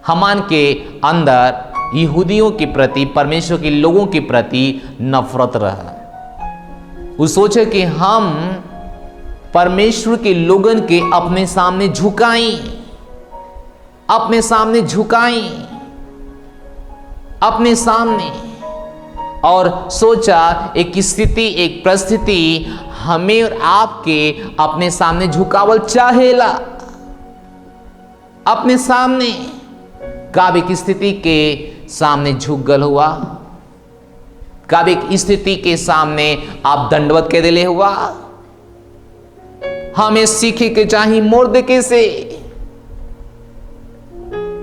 हमान के अंदर यहूदियों के प्रति, परमेश्वर के लोगों के प्रति नफरत रहा। वो सोचे कि हम परमेश्वर के लोगन के अपने सामने झुकाएं, अपने सामने झुकाएं, अपने सामने। और सोचा एक स्थिति, एक परिस्थिति हमें और आपके अपने सामने झुकावल चाहेला। अपने सामने काबिक स्थिति के सामने झुक गल हुआ, काबिक स्थिति के सामने आप दंडवत के दिले हुआ। हमें सीखे के चाहिए मुर्दके से,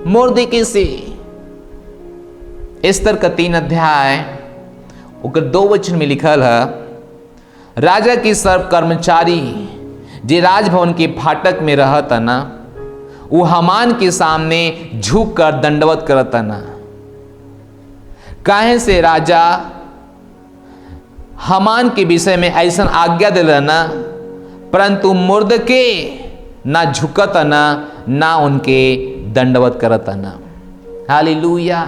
मुर्दके से। एस्तर का 3 अध्याय ओकर 2 वचन में लिखल है, राजा की सर्व कर्मचारी जे राजभवन के फाटक में रहता ना, वो हमान के सामने झुक कर दंडवत करता ना। काहे से राजा हमान के विषय में ऐसा आज्ञा दिला ना, परंतु मुर्दके ना झुकता ना, ना उनके दंडवत करता ना। Hallelujah,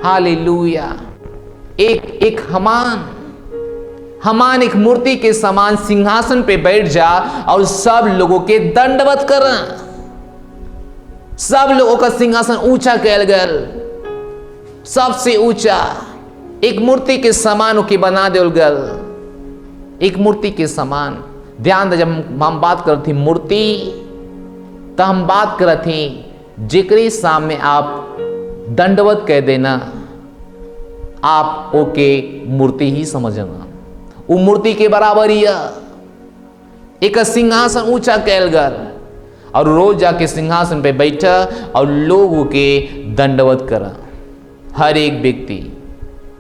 hallelujah. एक हमान एक मूर्ति के समान सिंहासन पे बैठ जा और सब लोगों के दंडवत कर। सब लोगों का सिंहासन ऊंचा कैल गल, सबसे ऊंचा एक मूर्ति के समान के बना देल गल, एक मूर्ति के समान। ध्यान दे, जब हम बात करते थी मूर्ति, तो हम बात करते थी जेकरे सामने आप दंडवत कह देना, आप ओके मूर्ति ही समझना। वो मूर्ति के बराबर ही है। एक सिंहासन ऊंचा कैल गल और रोज जाके सिंहासन पे बैठा और लोगों के दंडवत करा, हर एक व्यक्ति।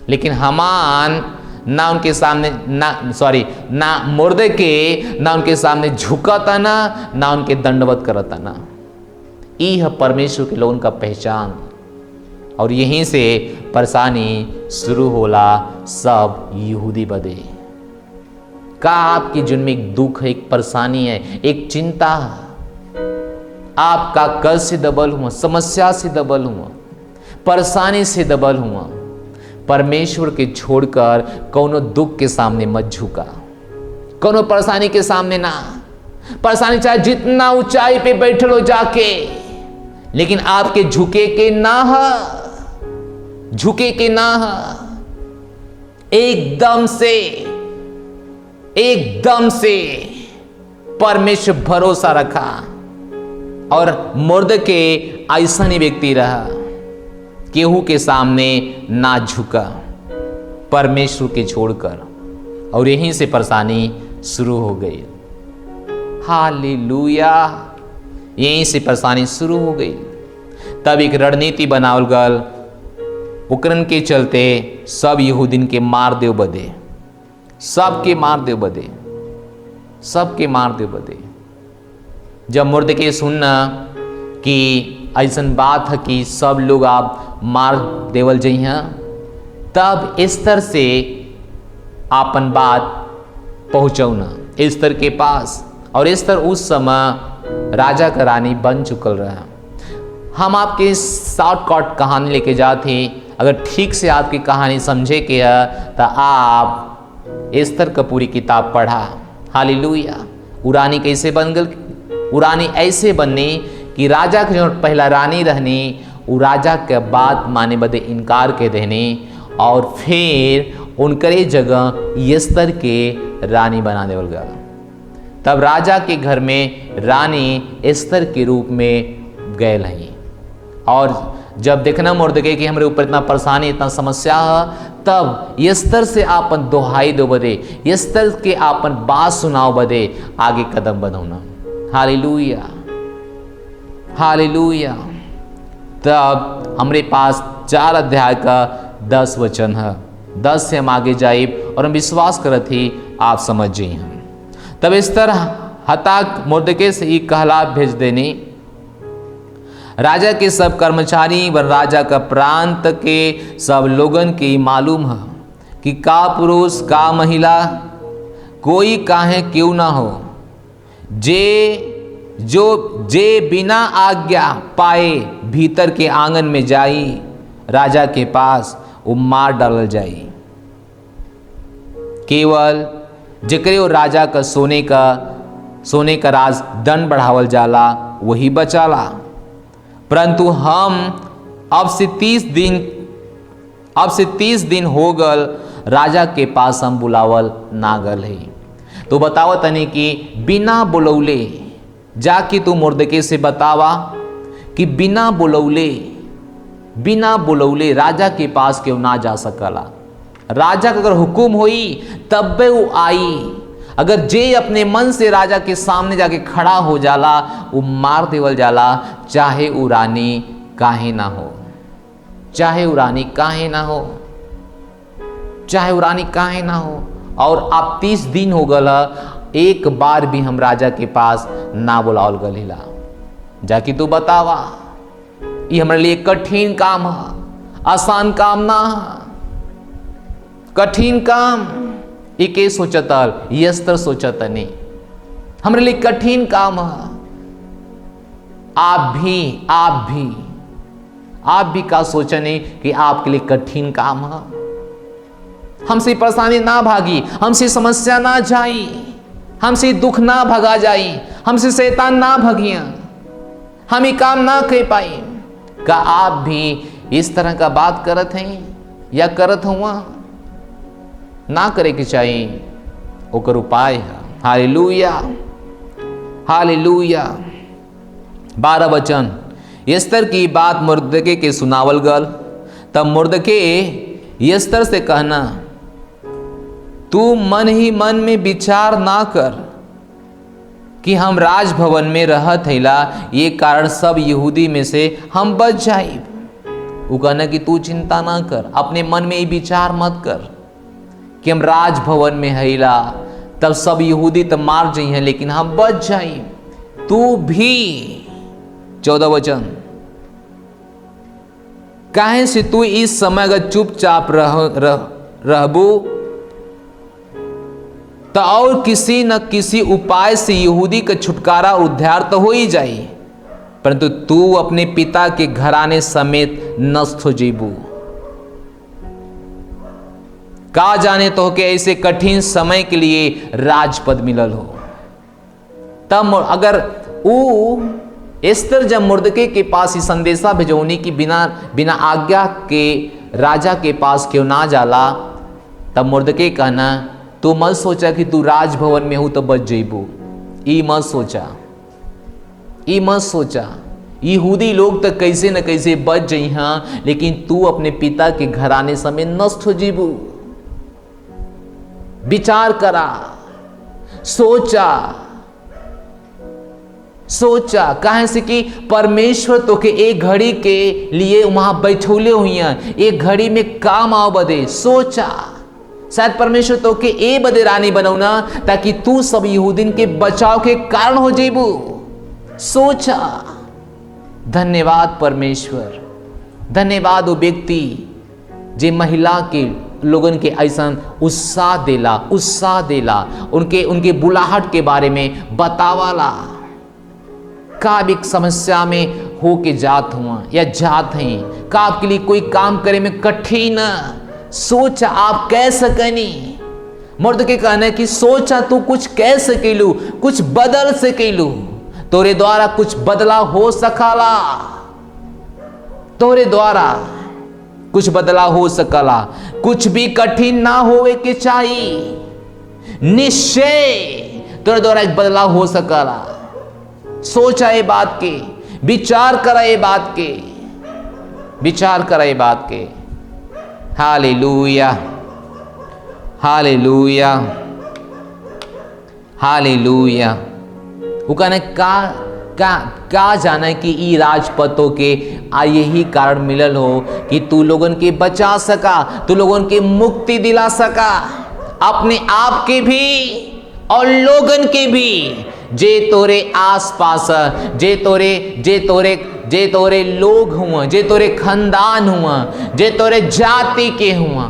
लेकिन हमान ना उनके सामने ना मुर्दके ना उनके सामने झुकाता ना उनके दंडवत करता ना। यह परमेश्वर के लोगों का पहचान। और यहीं से परेशानी शुरू होला सब यहूदी बदे। का आपकी जीवन में एक दुख है, एक परेशानी है, एक चिंता है, आपका कर्ज से दबल हुआ, समस्या से दबल हुआ, परेशानी से दबल हुआ, परमेश्वर के छोड़कर कोनो दुख के सामने मत झुका, कोनो परेशानी के सामने ना। परेशानी चाहे जितना ऊंचाई पे बैठे लो जाके, लेकिन आपके झुके के ना है, झुके के ना है। एकदम से परमेश्वर भरोसा रखा। और मुर्दके ऐसा ही व्यक्ति रहा, केहू के सामने ना झुका परमेश्वर के छोड़कर। और यहीं से परेशानी शुरू हो गई। हालेलुया। यहीं से परेशानी शुरू हो गई। तब एक रणनीति बनावल गल, उकरन के चलते सब यहूदीन के मार देव बदे, सबके मार देव बदे, सबके मार देव बदे। जब मुर्दके सुनना कि ऐसन बात है कि सब लोग आप मार देवल जइहा, तब एस्तर से आपन बात पहुँचौना एस्तर के पास। और एस्तर उस समय राजा का रानी बन चुकल रहा। हम आपके शॉर्टकट कहानी लेके जाते, अगर ठीक से आपकी कहानी समझे के है तो आप एस्तर का पूरी किताब पढ़ा। हालेलुया। उ रानी कैसे बन गई? उ रानी ऐसे बननी कि राजा के जो पहला रानी रहनी, उ राजा के बात माने बदे इनकार के देने और फिर उनकरे जगह एस्तर के रानी बना देवल गया। तब राजा के घर में रानी एस्तर के रूप में गए नहीं। और जब देखना मुर्दके कि हमारे ऊपर इतना परेशानी, इतना समस्या है, तब एस्तर से आपन दोहाई दो बदे, एस्तर के आपन बात सुनाओ बदे आगे कदम बढ़ाना। Hallelujah, hallelujah. तब हमारे पास 4 अध्याय का 10 वचन है। 10 से हम आगे जाइब और हम विश्वास करत ही आप समझ जाइए। तब एस्तर हताक मुर्दके से एक कहला भेज देनी, राजा के सब कर्मचारी व राजा का प्रांत के सब लोगन की मालूम है कि का पुरुष का महिला कोई काहे क्यों ना हो, जे बिना आज्ञा पाए भीतर के आंगन में जाई राजा के पास, वो मार डालल जाई। केवल जेकरे और राजा का सोने का राज दंड बढ़ावल जाला वही बचाला। परंतु हम अब से 30 दिन हो गल राजा के पास हम बुलावल ना गल है। तो बतावा तनी कि बिना बुलौले जाके तू मुर्दके से बतावा कि बिना बुलौले राजा के पास क्यों ना जा सकला। राजा का अगर हुकुम होई तब वो आई। अगर जे अपने मन से राजा के सामने जाके खड़ा हो जाला वो मार देवल जाला, चाहे वो रानी काहे ना हो, चाहे वो रानी काहे ना हो, चाहे वो रानी काहे ना हो। और अब 30 दिन हो गल, एक बार भी हम राजा के पास ना बुलावल गलीला। जाके तू बतावा। ये हमारे लिए कठिन काम है, आसान काम ना है, कठिन काम। एके सोचतल एस्तर सोचत नहीं, हमारे लिए कठिन काम है। आप भी का सोचने कि आपके लिए कठिन काम है। हमसे परेशानी ना भागी, हमसे समस्या ना जाई, हमसे दुख ना भगा जाई, हमसे शैतान ना भगिया, हम ये काम ना कर पाए। का आप भी इस तरह का बात करत हैं या करत हुआ? ना करे के चाहिए, ओकर उपाय है। Hallelujah, hallelujah. 12 वचन। एस्तर की बात मुर्दके के सुनावल गल। तब मुर्दके एस्तर से कहना, तू मन ही मन में विचार ना कर कि हम राजभवन में रहत हैला, ये कारण सब यहूदी में से हम बच जाइब। वो कहना कि तू चिंता ना कर, अपने मन में ये विचार मत कर कि हम राजभवन में हैला तब सब यहूदी तब मार जाइए, लेकिन हम बच जाइए। तू भी 14 वचन। काहे से तू इस समय अगर चुपचाप रहबू तो और किसी न किसी उपाय से यहूदी का छुटकारा उद्धार तो हो ही जाई, परंतु तू अपने पिता के घराने समेत नष्ट हो जीबू। का जाने तो कि ऐसे कठिन समय के लिए राजपद मिलल हो। तब अगर एस्तर जब मुर्दके के पास ही संदेशा भेजौनी कि बिना आज्ञा के राजा के पास क्यों ना जाला, तब मुर्दके कहना, तू मत सोचा कि तू राजभवन में हो तो बच जइबू। ई मत सोचा, ई मत सोचा। यहूदी लोग तो कैसे न कैसे बच जइहा, लेकिन तू अपने पिता के घराने समेत नष्ट हो जीबू। विचार करा, सोचा काहे से कि परमेश्वर तो के एक घड़ी के लिए वहां बैठौले हुई हैं, एक घड़ी में काम आओ बदे। सोचा शायद परमेश्वर तो के ए बदे रानी बनौना ताकि तू सब यहूदीन के बचाव के कारण हो जेबू। सोचा। धन्यवाद परमेश्वर, धन्यवाद वो व्यक्ति जे महिला के लोगन के ऐसा उत्साह देला, उनके बुलाहट के बारे में बतावाला। का भी समस्या में हो के जात हुआ या जात हैं, का आपके लिए कोई काम करे में कठिन, सोचा आप कह सकनी। मर्द के कहना है कि सोचा तू कुछ कह सकेलू, कुछ बदल सकेलू, तोरे द्वारा कुछ बदलाव हो सकला, तोरे द्वारा कुछ बदलाव हो सकला। कुछ भी कठिन ना होवे के चाहिए, निश्चय तोरे द्वारा एक बदलाव हो सकला। सोचा ये बात के, विचार करा ये बात के, विचार करा ये बात के। Hallelujah, hallelujah, hallelujah. वो कहने का जाना है कि ई राजपतों के यही कारण मिलल हो कि तू लोगन के बचा सका, तू लोगन के मुक्ति दिला सका, अपने आप के भी और लोगन के भी जे तोरे आसपास, जे तोरे लोग हुआ, जे तोरे खानदान हुआ, जे तोरे जाति के हुआ,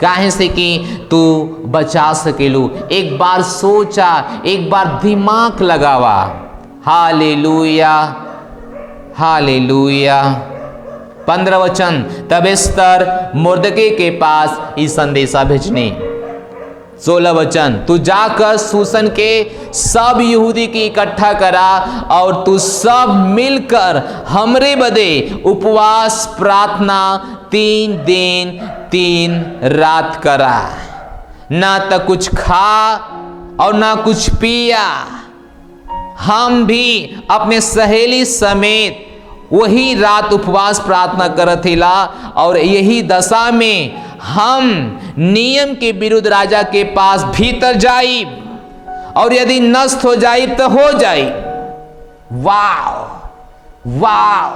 काहे से कि तू बचा सकेलू। एक बार सोचा, एक बार दिमाग लगावा। Hallelujah, hallelujah. 15 वचन, तब एस्तर मुर्दके के पास ई संदेशा भेजनी। 16 वचन, तू जाकर सूसन के सब यहूदी की इकट्ठा करा और तू सब मिलकर हमरे बदे उपवास प्रार्थना 3 दिन 3 रात करा, ना तो कुछ खा और ना कुछ पिया। हम भी अपने सहेली समेत वही रात उपवास प्रार्थना करत हिला और यही दशा में हम नियम के विरुद्ध राजा के पास भीतर जाइब और यदि नष्ट हो जाइब तो हो जाइब। वाव वाव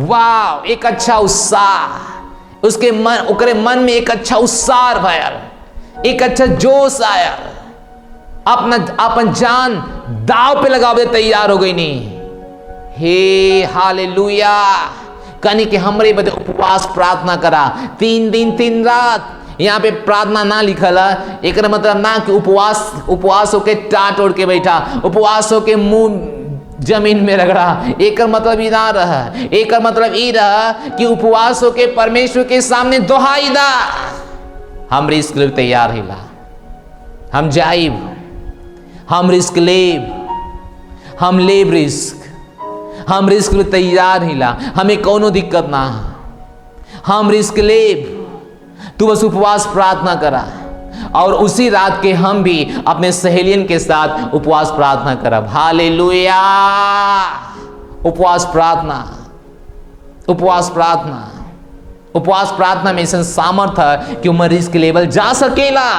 वाव, एक अच्छा उत्साह ओकरे मन में एक अच्छा उत्साह भयल, एक अच्छा जोश आया, अपन जान दाव पे लगावे तैयार हो गई नी। हे हालेलुया। कनी के हमरे बदे उपवास प्रार्थना करा 3 दिन 3 रात। यहाँ पे प्रार्थना ना लिखल है, एक मतलब ना कि उपवास होके टाट ओढ़ के बैठा, उपवास होके मुंह जमीन में रगड़ा, एक मतलब ई ना रहा। एक मतलब ई रहा कि उपवास होके परमेश्वर के सामने दोहाई दा, हम रिस्क ले तैयार हिला, हम जाइब, हम रिस्क लेब, हम लेब रिस्क, हम रिस्क ले तैयार हिला, हमें कोनो दिक्कत ना, हम रिस्क लेब। तू बस उपवास प्रार्थना करा और उसी रात के हम भी अपने सहेलियन के साथ उपवास प्रार्थना करब। हालेलुया। उपवास प्रार्थना, उपवास प्रार्थना, उपवास प्रार्थना में ऐसा सामर्थ है कि उमर रिस्क लेवल जा सकेला।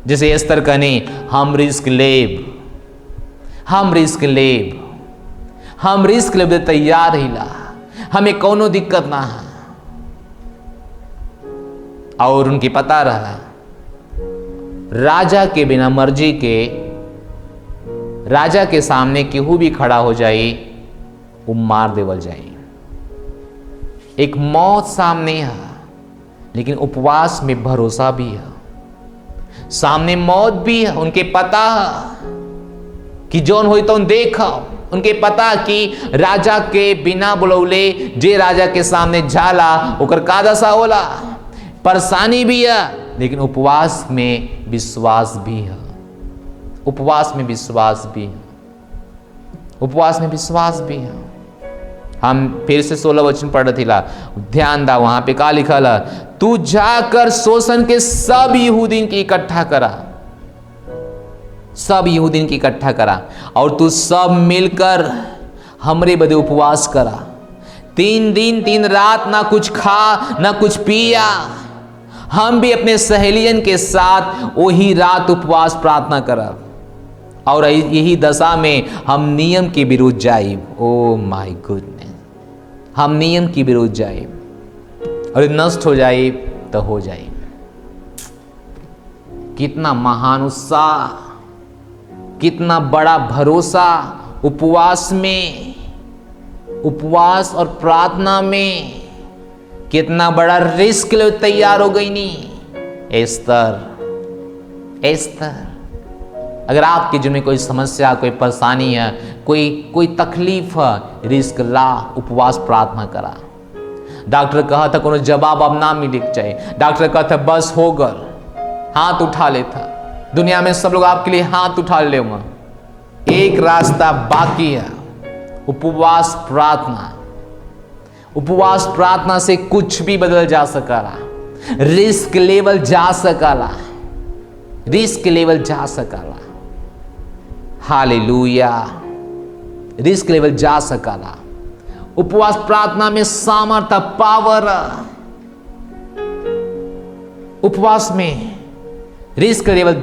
जैसे एस्तर कहने, हम रिस्क लेब, हम रिस्क लेब, हम रिस्क लेब तैयार हिला, हमें कोनो दिक्कत ना है। और उनकी पता रहा राजा के बिना मर्जी के, राजा के सामने केहू भी खड़ा हो जाए वो मार देवल जाए। एक मौत सामने है लेकिन उपवास में भरोसा भी है, सामने मौत भी है, उनके पता है कि जौन होई तो देखा, उनके पता कि राजा के बिना बुलौले जे राजा के सामने झाला ओकर का दशा होला। परेशानी भी है लेकिन उपवास में विश्वास भी है, उपवास में विश्वास भी है, उपवास में विश्वास भी है। हम फिर से 16 वचन पढ़ रहे ला, ध्यान दा, वहां पे का लिखल है, तू जाकर शोषण के सब यहूदीन की इकट्ठा करा, सब यहूदीन की इकट्ठा करा और तू सब मिलकर हमरे बदे उपवास करा 3 दिन 3 रात, ना कुछ खा ना कुछ पिया। हम भी अपने सहेलियन के साथ वही रात उपवास प्रार्थना करब और यही दशा में हम नियम के विरुद्ध जाइब। ओ माय गुडनेस, हम नियम के विरुद्ध जाइब और नष्ट हो जाइब तो हो जाइब। कितना महान उत्साह, कितना बड़ा भरोसा उपवास में, उपवास और प्रार्थना में, कितना बड़ा रिस्क ले तैयार हो गई नी एस्तर। अगर आपके जीवन में कोई समस्या, कोई परेशानी है, कोई तकलीफ है, रिस्क ला, उपवास प्रार्थना करा। डॉक्टर कहा था कोनो जवाब अब ना मिले चाहिए, डॉक्टर कहा था बस हो गल, हाथ उठा लेता। दुनिया में सब लोग आपके लिए हाथ उठा ले, एक रास्ता बाकी है, उपवास प्रार्थना। उपवास प्रार्थना से कुछ भी बदल जा सकला, रिस्क लेवल जा सकला, रिस्क लेवल जा सकला। हालेलुया, रिस्क लेवल जा सकला। उपवास प्रार्थना में सामर्थ्य, पावर, उपवास में रिस्क लेवल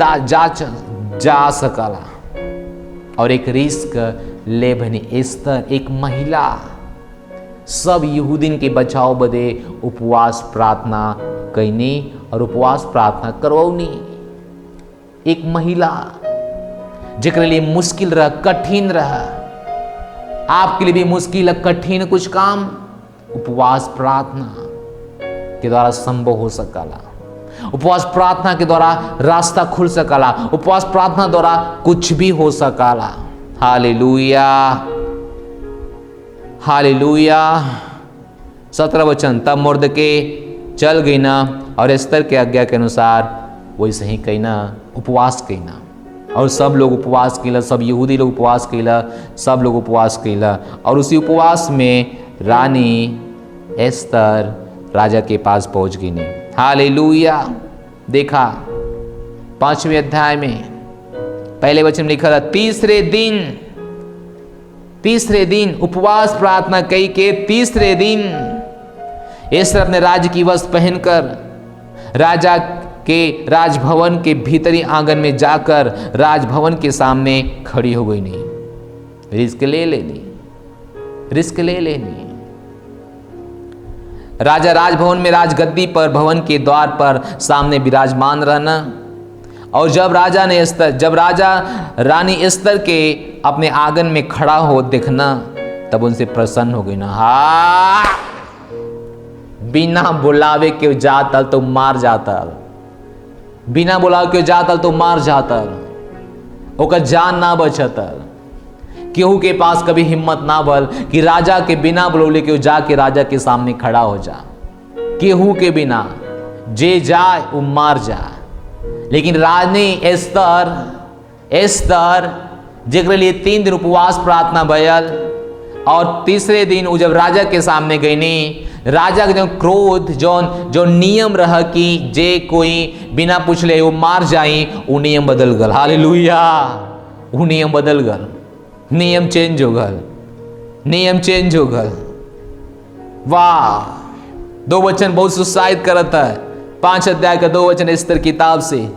जा सकला। और एक रिस्क लेबनी एस्तर, एक महिला, सब यहूदीन के बचाव बदे उपवास प्रार्थना कैनी और उपवास प्रार्थना करवनी। एक महिला जेकरे लिए मुश्किल रहा, कठिन रहा, आपके लिए भी मुश्किल है, कठिन कुछ काम, उपवास प्रार्थना के द्वारा संभव हो सकला। उपवास प्रार्थना के द्वारा रास्ता खुल सकला, उपवास प्रार्थना द्वारा कुछ भी हो सकला। Hallelujah, hallelujah. 17 वचन, तब मुर्दके चल गई ना और एस्तर के आज्ञा के अनुसार वैसे ही कही ना, उपवास कही ना। और सब लोग उपवास कैला, सब यहूदी लोग उपवास कैला, सब लोग उपवास कैला। और उसी उपवास में रानी एस्तर राजा के पास पहुंच गई नहीं। हालेलुया। देखा 5वें अध्याय में पहले वचन में लिखा था, तीसरे दिन उपवास प्रार्थना कई के तीसरे दिन एस्तर अपने राज की वस्त्र पहनकर राजा के राजभवन के भीतरी आंगन में जाकर राजभवन के सामने खड़ी हो गई। नहीं, रिस्क ले लेनी, रिस्क ले लेनी। राजा राजभवन में राजगद्दी पर भवन के द्वार पर सामने विराजमान रहना। और जब राजा रानी एस्तर के अपने आंगन में खड़ा हो देखना, तब उनसे प्रसन्न हो गई ना। हाँ, बिना बुलावे के जाता तो मार जाता, बिना बुलावे के जाता तो मार जाता, ओकर जान ना बचता। केहू के पास कभी हिम्मत ना बल कि राजा के बिना बुलौले के जाके राजा के सामने खड़ा हो जा। केहू के बिना जे जाए वो मार जा। लेकिन रानी एस्तर जेकरे लिए 3 दिन उपवास प्रार्थना भयल और तीसरे दिन वो जब राजा के सामने गई नी, राजा के जो क्रोध जो नियम रहा कि जे कोई बिना पूछले वो मार जाई, वो नियम बदल गल। हालेलुया, वो नियम बदल गल, नियम चेंज हो गल, नियम चेंज हो गल। वाह, 2 वचन बहुत उत्साहित करता है। 5 अध्याय का 2 वचन एस्तर किताब से।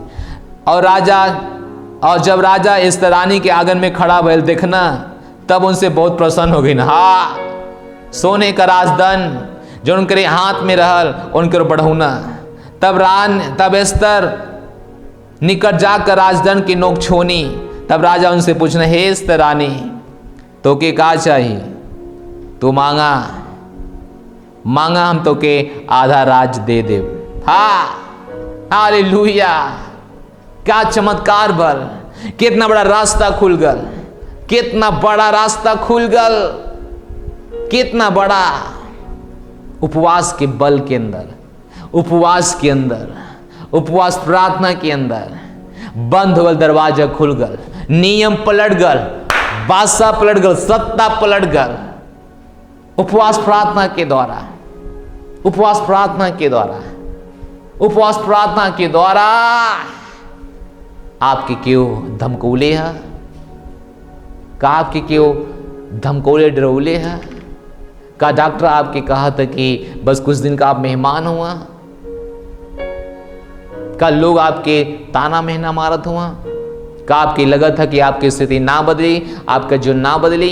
और जब राजा एस्तर रानी के आंगन में खड़ा भयल देखना, तब उनसे बहुत प्रसन्न हो गई ना। हाँ, सोने का राजधन जो उनके हाथ में रहल उनके बढ़ौना। तब एस्तर निकट जाकर राजधन की नोक छोनी। तब राजा उनसे पूछना, हे एस्तर रानी, तो के का चाहिए? तो मांगा हम तो के आधा राज दे दे। हाँ, हालेलुया। क्या चमत्कार बल, कितना बड़ा रास्ता खुल गल, कितना बड़ा रास्ता खुल गल, कितना बड़ा। उपवास के बल के अंदर, उपवास के अंदर, उपवास प्रार्थना के अंदर बंद होल दरवाजा खुल गल, नियम पलट गल, बादशाह पलट गल, सत्ता पलट गल। उपवास प्रार्थना के द्वारा, उपवास प्रार्थना के द्वारा, उपवास प्रार्थना के द्वारा। आपके क्यों धमकौले है? का आपके क्यों धमकौले डरौले है? का डॉक्टर आपके कहा था कि बस कुछ दिन का आप मेहमान हुआ? का लोग आपके ताना मेहना मारत हुआ? का आपकी लगत है कि आपकी स्थिति ना बदली, आपका जो ना बदली?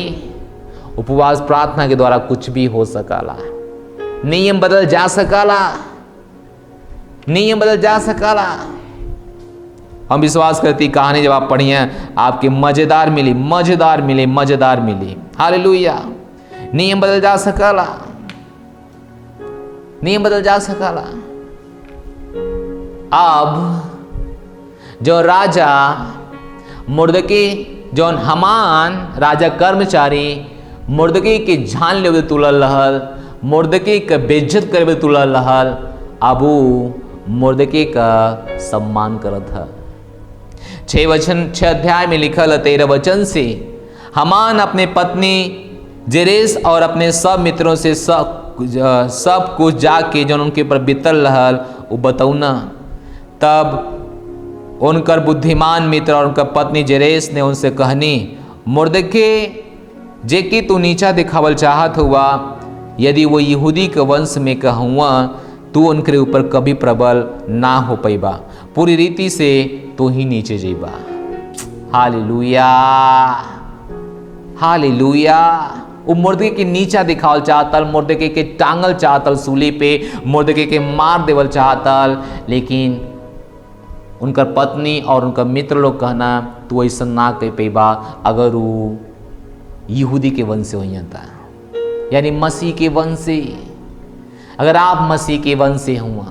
उपवास प्रार्थना के द्वारा कुछ भी हो सकाला, नियम बदल जा सकाला, नियम बदल जा सकाला। हम विश्वास करती कहानी जब आप पढ़िए आपकी मजेदार मिली, मजेदार मिली, मजेदार मिली। हालेलुया। नियम बदल जा सकाला, नियम बदल जा सकाला। अब जो राजा मुर्दकी, जो हमान राजा कर्मचारी मुर्दकी के जान लेवे तुलल रहल, मुर्दकी के बेइज्जत करे तुलल रहल, अब मुर्दकी का सम्मान करत है। 6 अध्याय में लिखल है 13 वचन से, हमान अपने पत्नी जेरेस और अपने सब मित्रों से सब कुछ जाके जो उनके ऊपर बीतल रहल वो बतौना। तब उनकर बुद्धिमान मित्र और उनकर पत्नी जेरेस ने उनसे कहनी, मुर्दके जे कि तू नीचा दिखावल चाहत हुआ, यदि वो यहूदी के वंश में कहूँ तू उनके ऊपर कभी प्रबल ना हो पैबा, पूरी रीति से तू ही नीचे जेबा। Hallelujah, hallelujah. वो मुर्दके के नीचा दिखावल चाहतल, मुर्दके के टांगल चाहतल सूली पे, मुर्दके के मार देवल चाहतल, लेकिन उनकर पत्नी और उनका मित्र लोग कहना तू ऐसा ना कह पेबा अगर वो यहूदी के वंश से हुई था, यानी मसीह के वंश से। अगर आप मसीह के वंश से हुआ,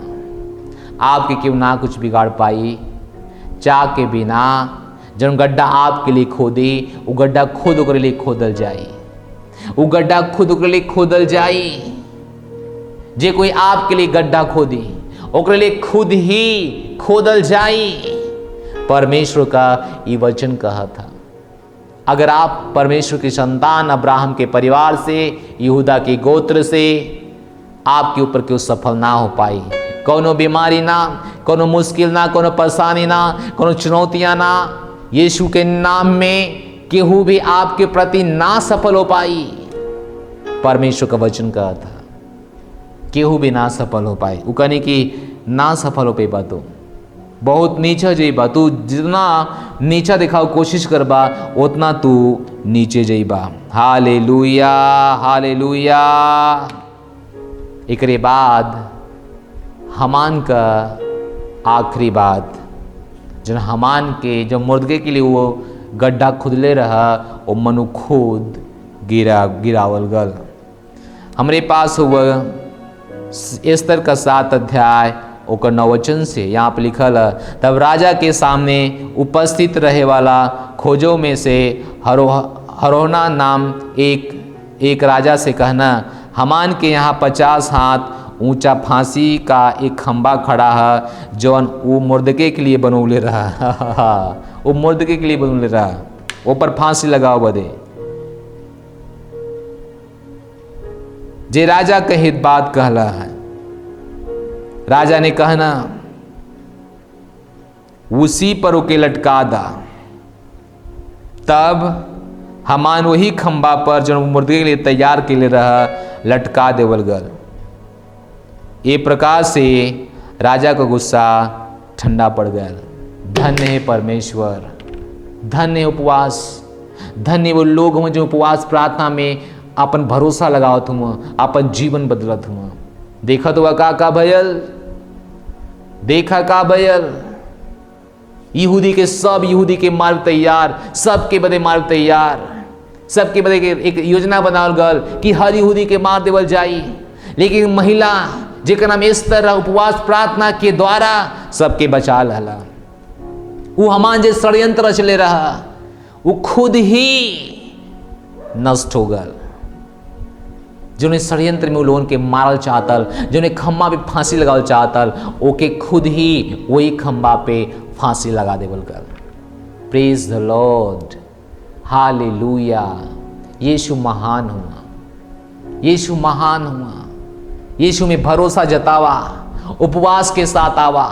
आपके क्यों ना कुछ बिगाड़ पाई। चाह के बिना जब गड्ढा आपके लिए खोदी, वो गड्ढा खुद ओकरे लिए खोदल जाई, वो गड्ढा खुद ओकरे लिए खोदल जाई। जे कोई आपके लिए गड्ढा खोदी, ओकरे लिए खुद ही खोदल जाई। परमेश्वर का ये वचन कहा था। अगर आप परमेश्वर की संतान, अब्राहम के परिवार से, यहूदा के गोत्र से, आपके ऊपर क्यों सफल ना हो पाई। कोनो बीमारी ना, कोनो मुश्किल ना, कोनो परेशानी ना, कोनो चुनौतियां ना, यीशु के नाम में केहू भी आपके प्रति ना सफल हो पाई। परमेश्वर का वचन कहा था केहू भी ना सफल हो पाए। वो कहने की ना सफल हो पेबा तो बहुत नीचा जेबा, तू जितना नीचा दिखाओ कोशिश करबा उतना तू नीचे जेबा। Hallelujah, hallelujah. एकरे बाद हमान का आखिरी बात, जो हमान के जो मुर्दके के लिए वो गड्ढा खुदले रहा, वो मनु खुद गिरावल गल। हमरे पास हुआ एस्तर का 7 अध्याय ओकर 9 वचन से यहाँ पर लिखल है, तब राजा के सामने उपस्थित रहे वाला खोजों में से हरोना नाम एक राजा से कहना, हमान के यहाँ 50 हाथ ऊंचा फांसी का एक खंबा खड़ा है, जौन वो मुर्दके के लिए बनौले रहा। वो मुर्दके के लिए बनौले रहा, ऊपर फांसी लगाओ बदे। जे राजा का हित बात कहला है, राजा ने कहना उसी पर ओके लटका दा। तब हमान वही खंबा पर जो मुर्दके के लिए तैयार के लिए रहा लटका देवल गल। ये प्रकार से राजा का गुस्सा ठंडा पड़ गया। धन्य है परमेश्वर, धन्य है उपवास, धन्य वो लोग हैं जो उपवास प्रार्थना में अपन भरोसा लगावत हुआ, अपन जीवन बदलत हुआ। देखा तो का भयल, देखा का भयल। यहूदी के सब यहूदी के मार्ग तैयार, सबके बदे मार्ग तैयार, सबके बदे एक योजना बनावल गल कि हर यहूदी के मार देवल जाई। लेकिन महिला जेकर नाम एस्तर उपवास प्रार्थना के द्वारा सबके बचा लहला। वो हमान जे षड्यंत्र रचले रहा वो खुद ही नष्ट हो गल। जिन्हें षड्यंत्र में लोगों के मारल चाहतल, जिन्हें खम्बा पे फांसी लगावल चाहतल, ओके खुद ही वही खम्बा पे फांसी लगा देवल गल। Praise the Lord, hallelujah. Yeshu महान हुआ, यीशु महान हुआ। यीशु में भरोसा जतावा, उपवास के साथ आवा।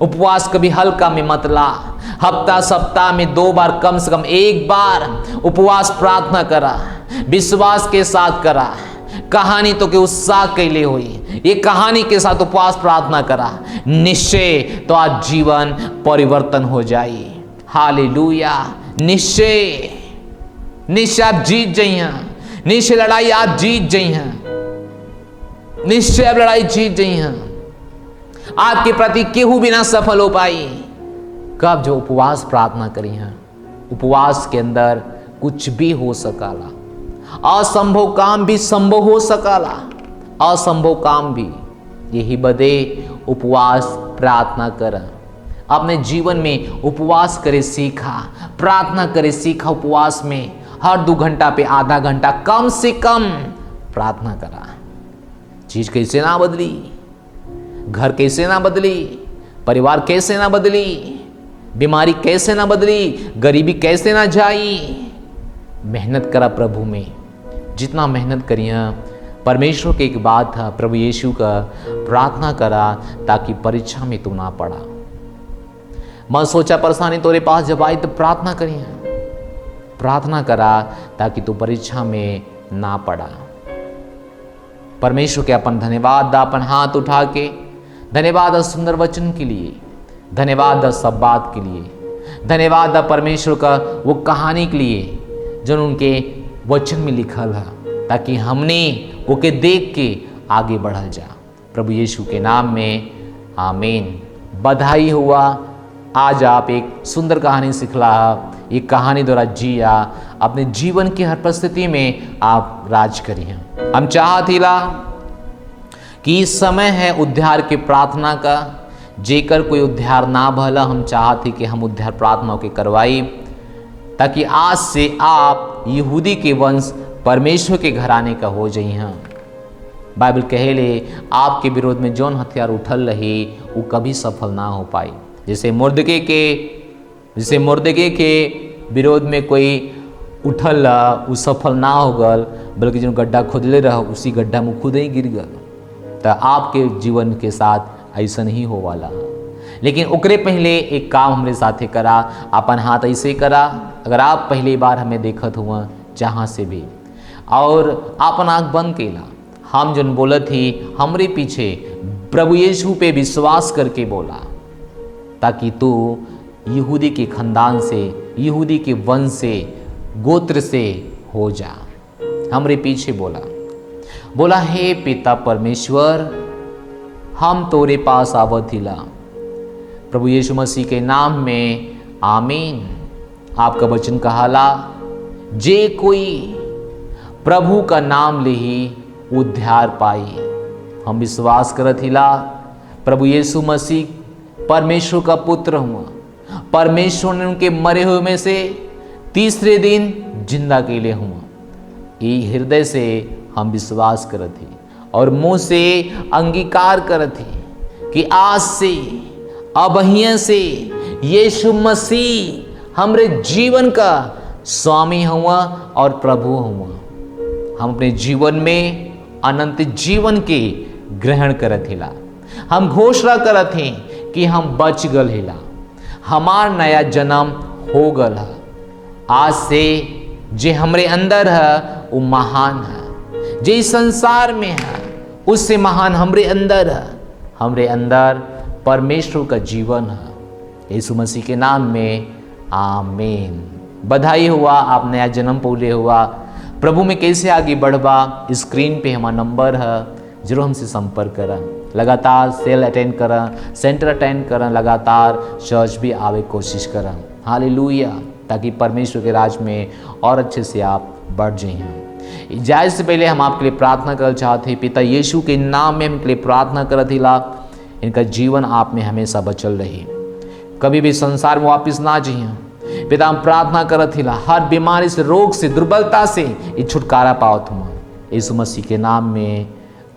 उपवास कभी हल्का में मत ला। हफ्ता सप्ताह में 2 बार कम से कम 1 बार उपवास प्रार्थना करा, विश्वास के साथ करा। कहानी तो के उत्साह कैले हुई, ये कहानी के साथ उपवास प्रार्थना करा, निश्चय तो आज जीवन परिवर्तन हो जाए। हालेलुया। निश्चय निश्चय आप जीत जाइए, निश्चय लड़ाई आप जीत जाइए, निश्चय आप लड़ाई जीत जाइए। आपके प्रति केहू भी ना सफल हो पाई। कब? जो उपवास प्रार्थना करी है। उपवास के अंदर कुछ भी हो सकाला, असंभव काम भी संभव हो सकाला, असंभव काम भी। यही बदे उपवास प्रार्थना कर। अपने जीवन में उपवास करे सीखा, प्रार्थना करे सीखा। उपवास में हर 2 घंटा पे आधा घंटा कम से कम प्रार्थना करा। चीज कैसे ना बदली, घर कैसे ना बदली, परिवार कैसे ना बदली, बीमारी कैसे ना बदली, गरीबी कैसे ना जाई। मेहनत करा प्रभु में, जितना मेहनत करिए। परमेश्वर की एक बात था, प्रभु यीशु का प्रार्थना करा ताकि परीक्षा में तू ना पड़ा। मैं सोचा परेशानी तोरे पास जब आई तो प्रार्थना करिए, प्रार्थना करा ताकि तू परीक्षा में ना पड़ा। परमेश्वर के अपन धन्यवाद दा, अपन हाथ उठा के धन्यवाद दा सुंदर वचन के लिए, धन्यवाद दा सब बात के लिए, धन्यवाद दा परमेश्वर का वो कहानी के लिए जो उनके वचन में लिखल है, ताकि हमने वो के देख के आगे बढ़ल जा। प्रभु यीशु के नाम में आमीन। बधाई हुआ। आज आप एक सुंदर कहानी सिखला, एक कहानी द्वारा जिया, अपने जीवन की हर परिस्थिति में आप राज करिए। हम चाहतीला कि इस समय है उद्धार के प्रार्थना का, जेकर कोई उद्धार ना भला, हम चाहते कि हम उद्धार प्रार्थना के करवाई, ताकि आज से आप यहूदी के वंश परमेश्वर के घराने का हो जाइए। बाइबल कहेले आपके विरोध में जौन हथियार उठल रही वो कभी सफल ना हो पाई। जैसे मुर्दके के विरोध में कोई उठल वो सफल ना हो गल, बल्कि जो गड्ढा खोदले रह उसी गड्ढा में खुद ही गिर गल। तो आपके जीवन के साथ ऐसा नहीं हो वाला। लेकिन ओकरे पहले एक काम हमरे साथे करा, अपन हाथ ऐसे करा। अगर आप पहली बार हमें देखत हुआ जहाँ से भी, और अपन आँख बंद केला, हम जन बोलत ही हमरे पीछे प्रभु यीशु पे विश्वास करके बोला, ताकि तू यहूदी के खानदान से, यहूदी के वंश से, गोत्र से हो जा। हमरे पीछे बोला, हे पिता परमेश्वर, हम तोरे पास आवत हिला। प्रभु यीशु मसीह के नाम में आमीन। आपका वचन कहाला, जे कोई प्रभु का नाम ले ही उद्धार पाई। हम विश्वास करत हिला प्रभु यीशु मसीह परमेश्वर का पुत्र हुआ। परमेश्वर ने उनके मरे हुए में से तीसरे दिन जिंदा के लिए हुआ। ये हृदय से हम विश्वास करत ही और मुंह से अंगीकार करत ही कि आज से, अबहिया से यीशु मसीह हमरे जीवन का स्वामी हुआ और प्रभु हुआ। हम अपने जीवन में अनंत जीवन के ग्रहण करत हिला। हम घोषणा करत हैं कि हम बच गल हिला, हमार नया जन्म हो गल है। आज से जे हमरे अंदर है वो महान है, जे इस संसार में है उससे महान हमरे अंदर है। हमरे अंदर परमेश्वर का जीवन है। यीशु मसीह के नाम में आमीन। बधाई हुआ, आप नया जन्म पौले हुआ। प्रभु में कैसे आगे बढ़बा, स्क्रीन पे हमारा नंबर है, जरूर हमसे संपर्क करें। लगातार सेल अटेंड करें, सेंटर अटेंड करें, लगातार चर्च भी आवे कोशिश करें। हालेलुया, ताकि परमेश्वर के राज में और अच्छे से आप बढ़ जाइए। जाए से पहले हम आपके लिए प्रार्थना करना चाहते हैं। पिता यीशु के नाम में हम इनके लिए प्रार्थना करत हिला, इनका जीवन आप में हमेशा बचल रही, कभी भी संसार में वापस ना जाइए। पिता हम प्रार्थना करत हिला, हर बीमारी से, रोग से, दुर्बलता से ये छुटकारा पावत हुआ, यीशु मसीह के नाम में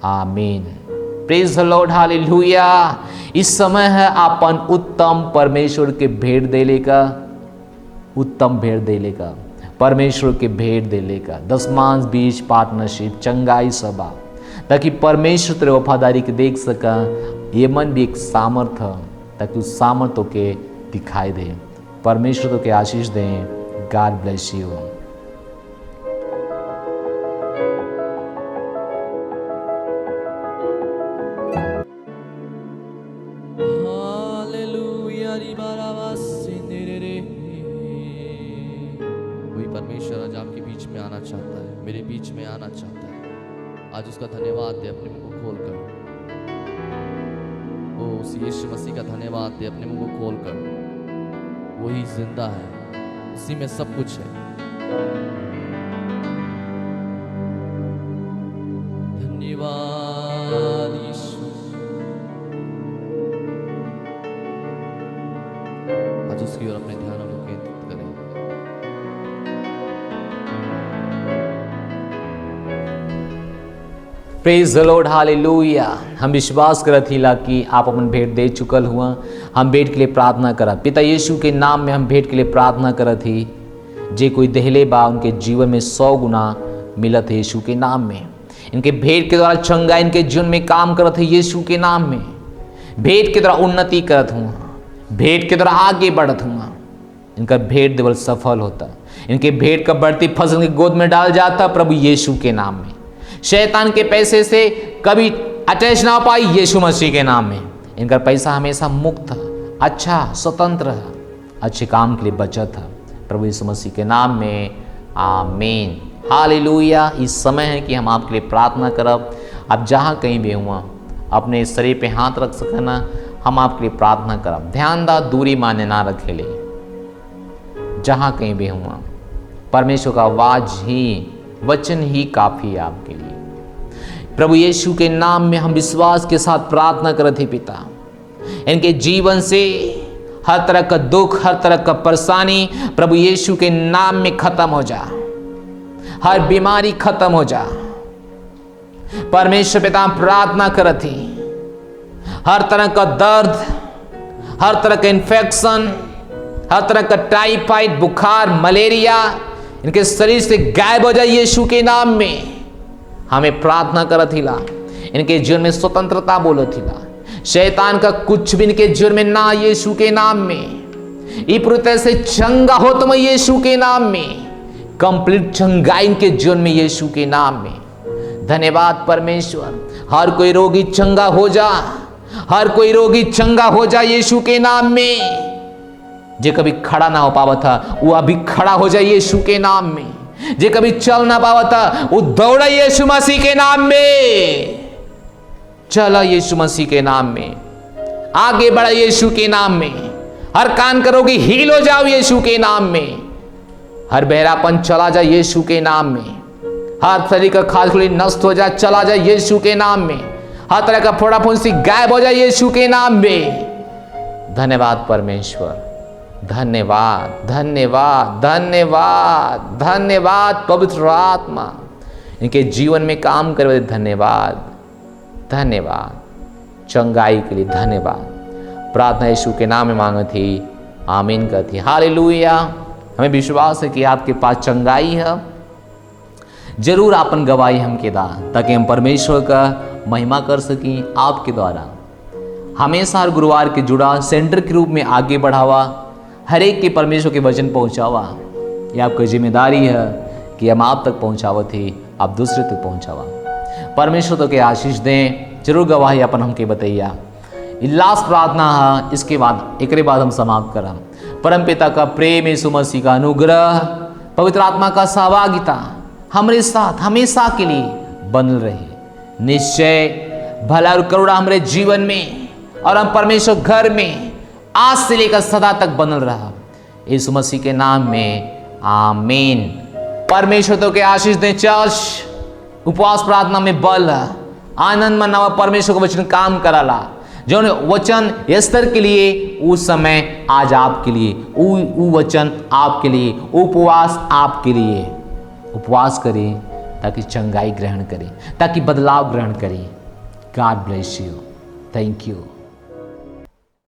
आमीन। Praise the Lord, hallelujah. इस समय है अपन उत्तम परमेश्वर के भेंट देले का, उत्तम भेंट देले का, परमेश्वर के भेंट देले का, दशमांश, बीज, पार्टनरशिप, चंगाई, सभा, ताकि परमेश्वर तेरे वफादारी के देख सका। ये मन भी एक सामर्थ्य, ताकि उस सामर्थ्य के दिखाई दे। परमेश्वर तो के आशीष दें। God bless you. आज उसका धन्यवाद दे अपने मुंह को खोलकर। ओ उस यीशु मसीह का धन्यवाद दे अपने मुंह को खोलकर। वही जिंदा है, उसी में सब कुछ है। धन्यवाद यीशु। आज उसकी ओर अपने ध्यान को केंद्रित करें। Praise the Lord, hallelujah. हम विश्वास करत हिला कि आप अपन भेंट दे चुकल हुआ। हम भेंट के लिए प्रार्थना करत पिता यीशु के नाम में। हम भेंट के लिए प्रार्थना करत ही जे कोई दहले बा उनके जीवन में 100 गुना मिलत है यीशु के नाम में। इनके भेंट के द्वारा चंगा इनके जीवन में काम करत है यीशु के नाम में। भेंट के द्वारा उन्नति करत हूँ, भेंट के द्वारा आगे बढ़त हूँ। इनका भेंट देवल सफल होता, इनके भेंट का बढ़ती फसल की गोद में डाल जाता प्रभु यीशु के नाम में। शैतान के पैसे से कभी अटैच ना हो पाई यीशु मसीह के नाम में। इनका पैसा हमेशा मुक्त है, अच्छा स्वतंत्र है, अच्छे काम के लिए बचत है प्रभु यीशु मसीह के नाम में। आमीन, हालेलुया। इस समय है कि हम आपके लिए प्रार्थना करब। अब जहाँ कहीं भी हुआ अपने शरीर पे हाथ रख सकना, हम आपके लिए प्रार्थना करब। ध्यान दा दूरी माने ना रखे ले। जहाँ कहीं भी हुआ परमेश्वर का आवाज ही, वचन ही काफी है आपके लिए। प्रभु यीशु के नाम में हम विश्वास के साथ प्रार्थना करते पिता, इनके जीवन से हर तरह का दुख, हर तरह का परेशानी प्रभु यीशु के नाम में खत्म हो जा। हर बीमारी खत्म हो जा। परमेश्वर पिता प्रार्थना करते, हर तरह का दर्द, हर तरह का इन्फेक्शन, हर तरह का टाइफाइड, बुखार, मलेरिया इनके शरीर से गायब हो जाए यीशु के नाम में। हमें प्रार्थना करत हिला, इनके जीवन में स्वतंत्रता बोलत हिला। शैतान का कुछ भी इनके जीवन में ना यीशु के नाम में। ये पूरी तरह से चंगा हो तुम यीशु के नाम में। कंप्लीट चंगाई इनके जीवन में यीशु के नाम में। धन्यवाद परमेश्वर। हर कोई रोगी चंगा हो जा, हर कोई रोगी चंगा हो जा यीशु के नाम में। जे कभी खड़ा ना हो पावा था वो अभी खड़ा हो जाए यीशु के नाम में। जे कभी चल ना पावा था वो दौड़ा यीशु मसीह के नाम में। चला यीशु मसीह के नाम में, आगे बढ़ा यीशु के नाम में। हर कान करोगी हील हो जाओ यीशु के नाम में। हर बहरापन चला जाए यीशु के नाम में। हर शरीर का खाली नष्ट हो जाए, चला जाए यीशु के नाम में। हर तरह का फोड़ा फुंसी गायब हो जाए यीशु के नाम में। धन्यवाद परमेश्वर, धन्यवाद धन्यवाद धन्यवाद धन्यवाद पवित्र आत्मा, इनके जीवन में काम करे धन्यवाद धन्यवाद। चंगाई के लिए धन्यवाद। प्रार्थना यीशु के नाम में मांगी थी, आमीन कहती। हालेलुया। हमें विश्वास है कि आपके पास चंगाई है। जरूर आपन गवाही हमके दा, ताकि हम परमेश्वर का महिमा कर सकें आपके द्वारा। हमेशा हर गुरुवार के जुड़ा सेंटर के रूप में आगे बढ़ावा, हर एक के परमेश्वर के वचन पहुंचावा। ये आपकी जिम्मेदारी है कि हम आप तक पहुंचावा थे, आप दूसरे तक पहुंचावा। परमेश्वर तो के आशीष दें। जरूर गवाही अपन हमके बताइया। लास्ट प्रार्थना है, इसके बाद एक बाद हम समाप्त करा। परम पिता का प्रेम, यीशु मसीह का अनुग्रह, पवित्र आत्मा का सहभागिता हमारे साथ हमेशा के लिए बनल रहे। निश्चय भला और करुणा हमारे जीवन में और हम परमेश्वर घर में आज से लेकर सदा तक बनल रहा, यीशु मसीह के नाम में आमीन। परमेश्वर तो के आशीष दें। चर्च उपवास प्रार्थना में बल आनंद मनावा, परमेश्वर का वचन काम कराला। जो वचन एस्तर के लिए उस समय आज आपके लिए, वो वचन आपके लिए, उपवास आपके लिए। उपवास करें ताकि चंगाई ग्रहण करें, ताकि बदलाव ग्रहण करें। God bless you. Thank you.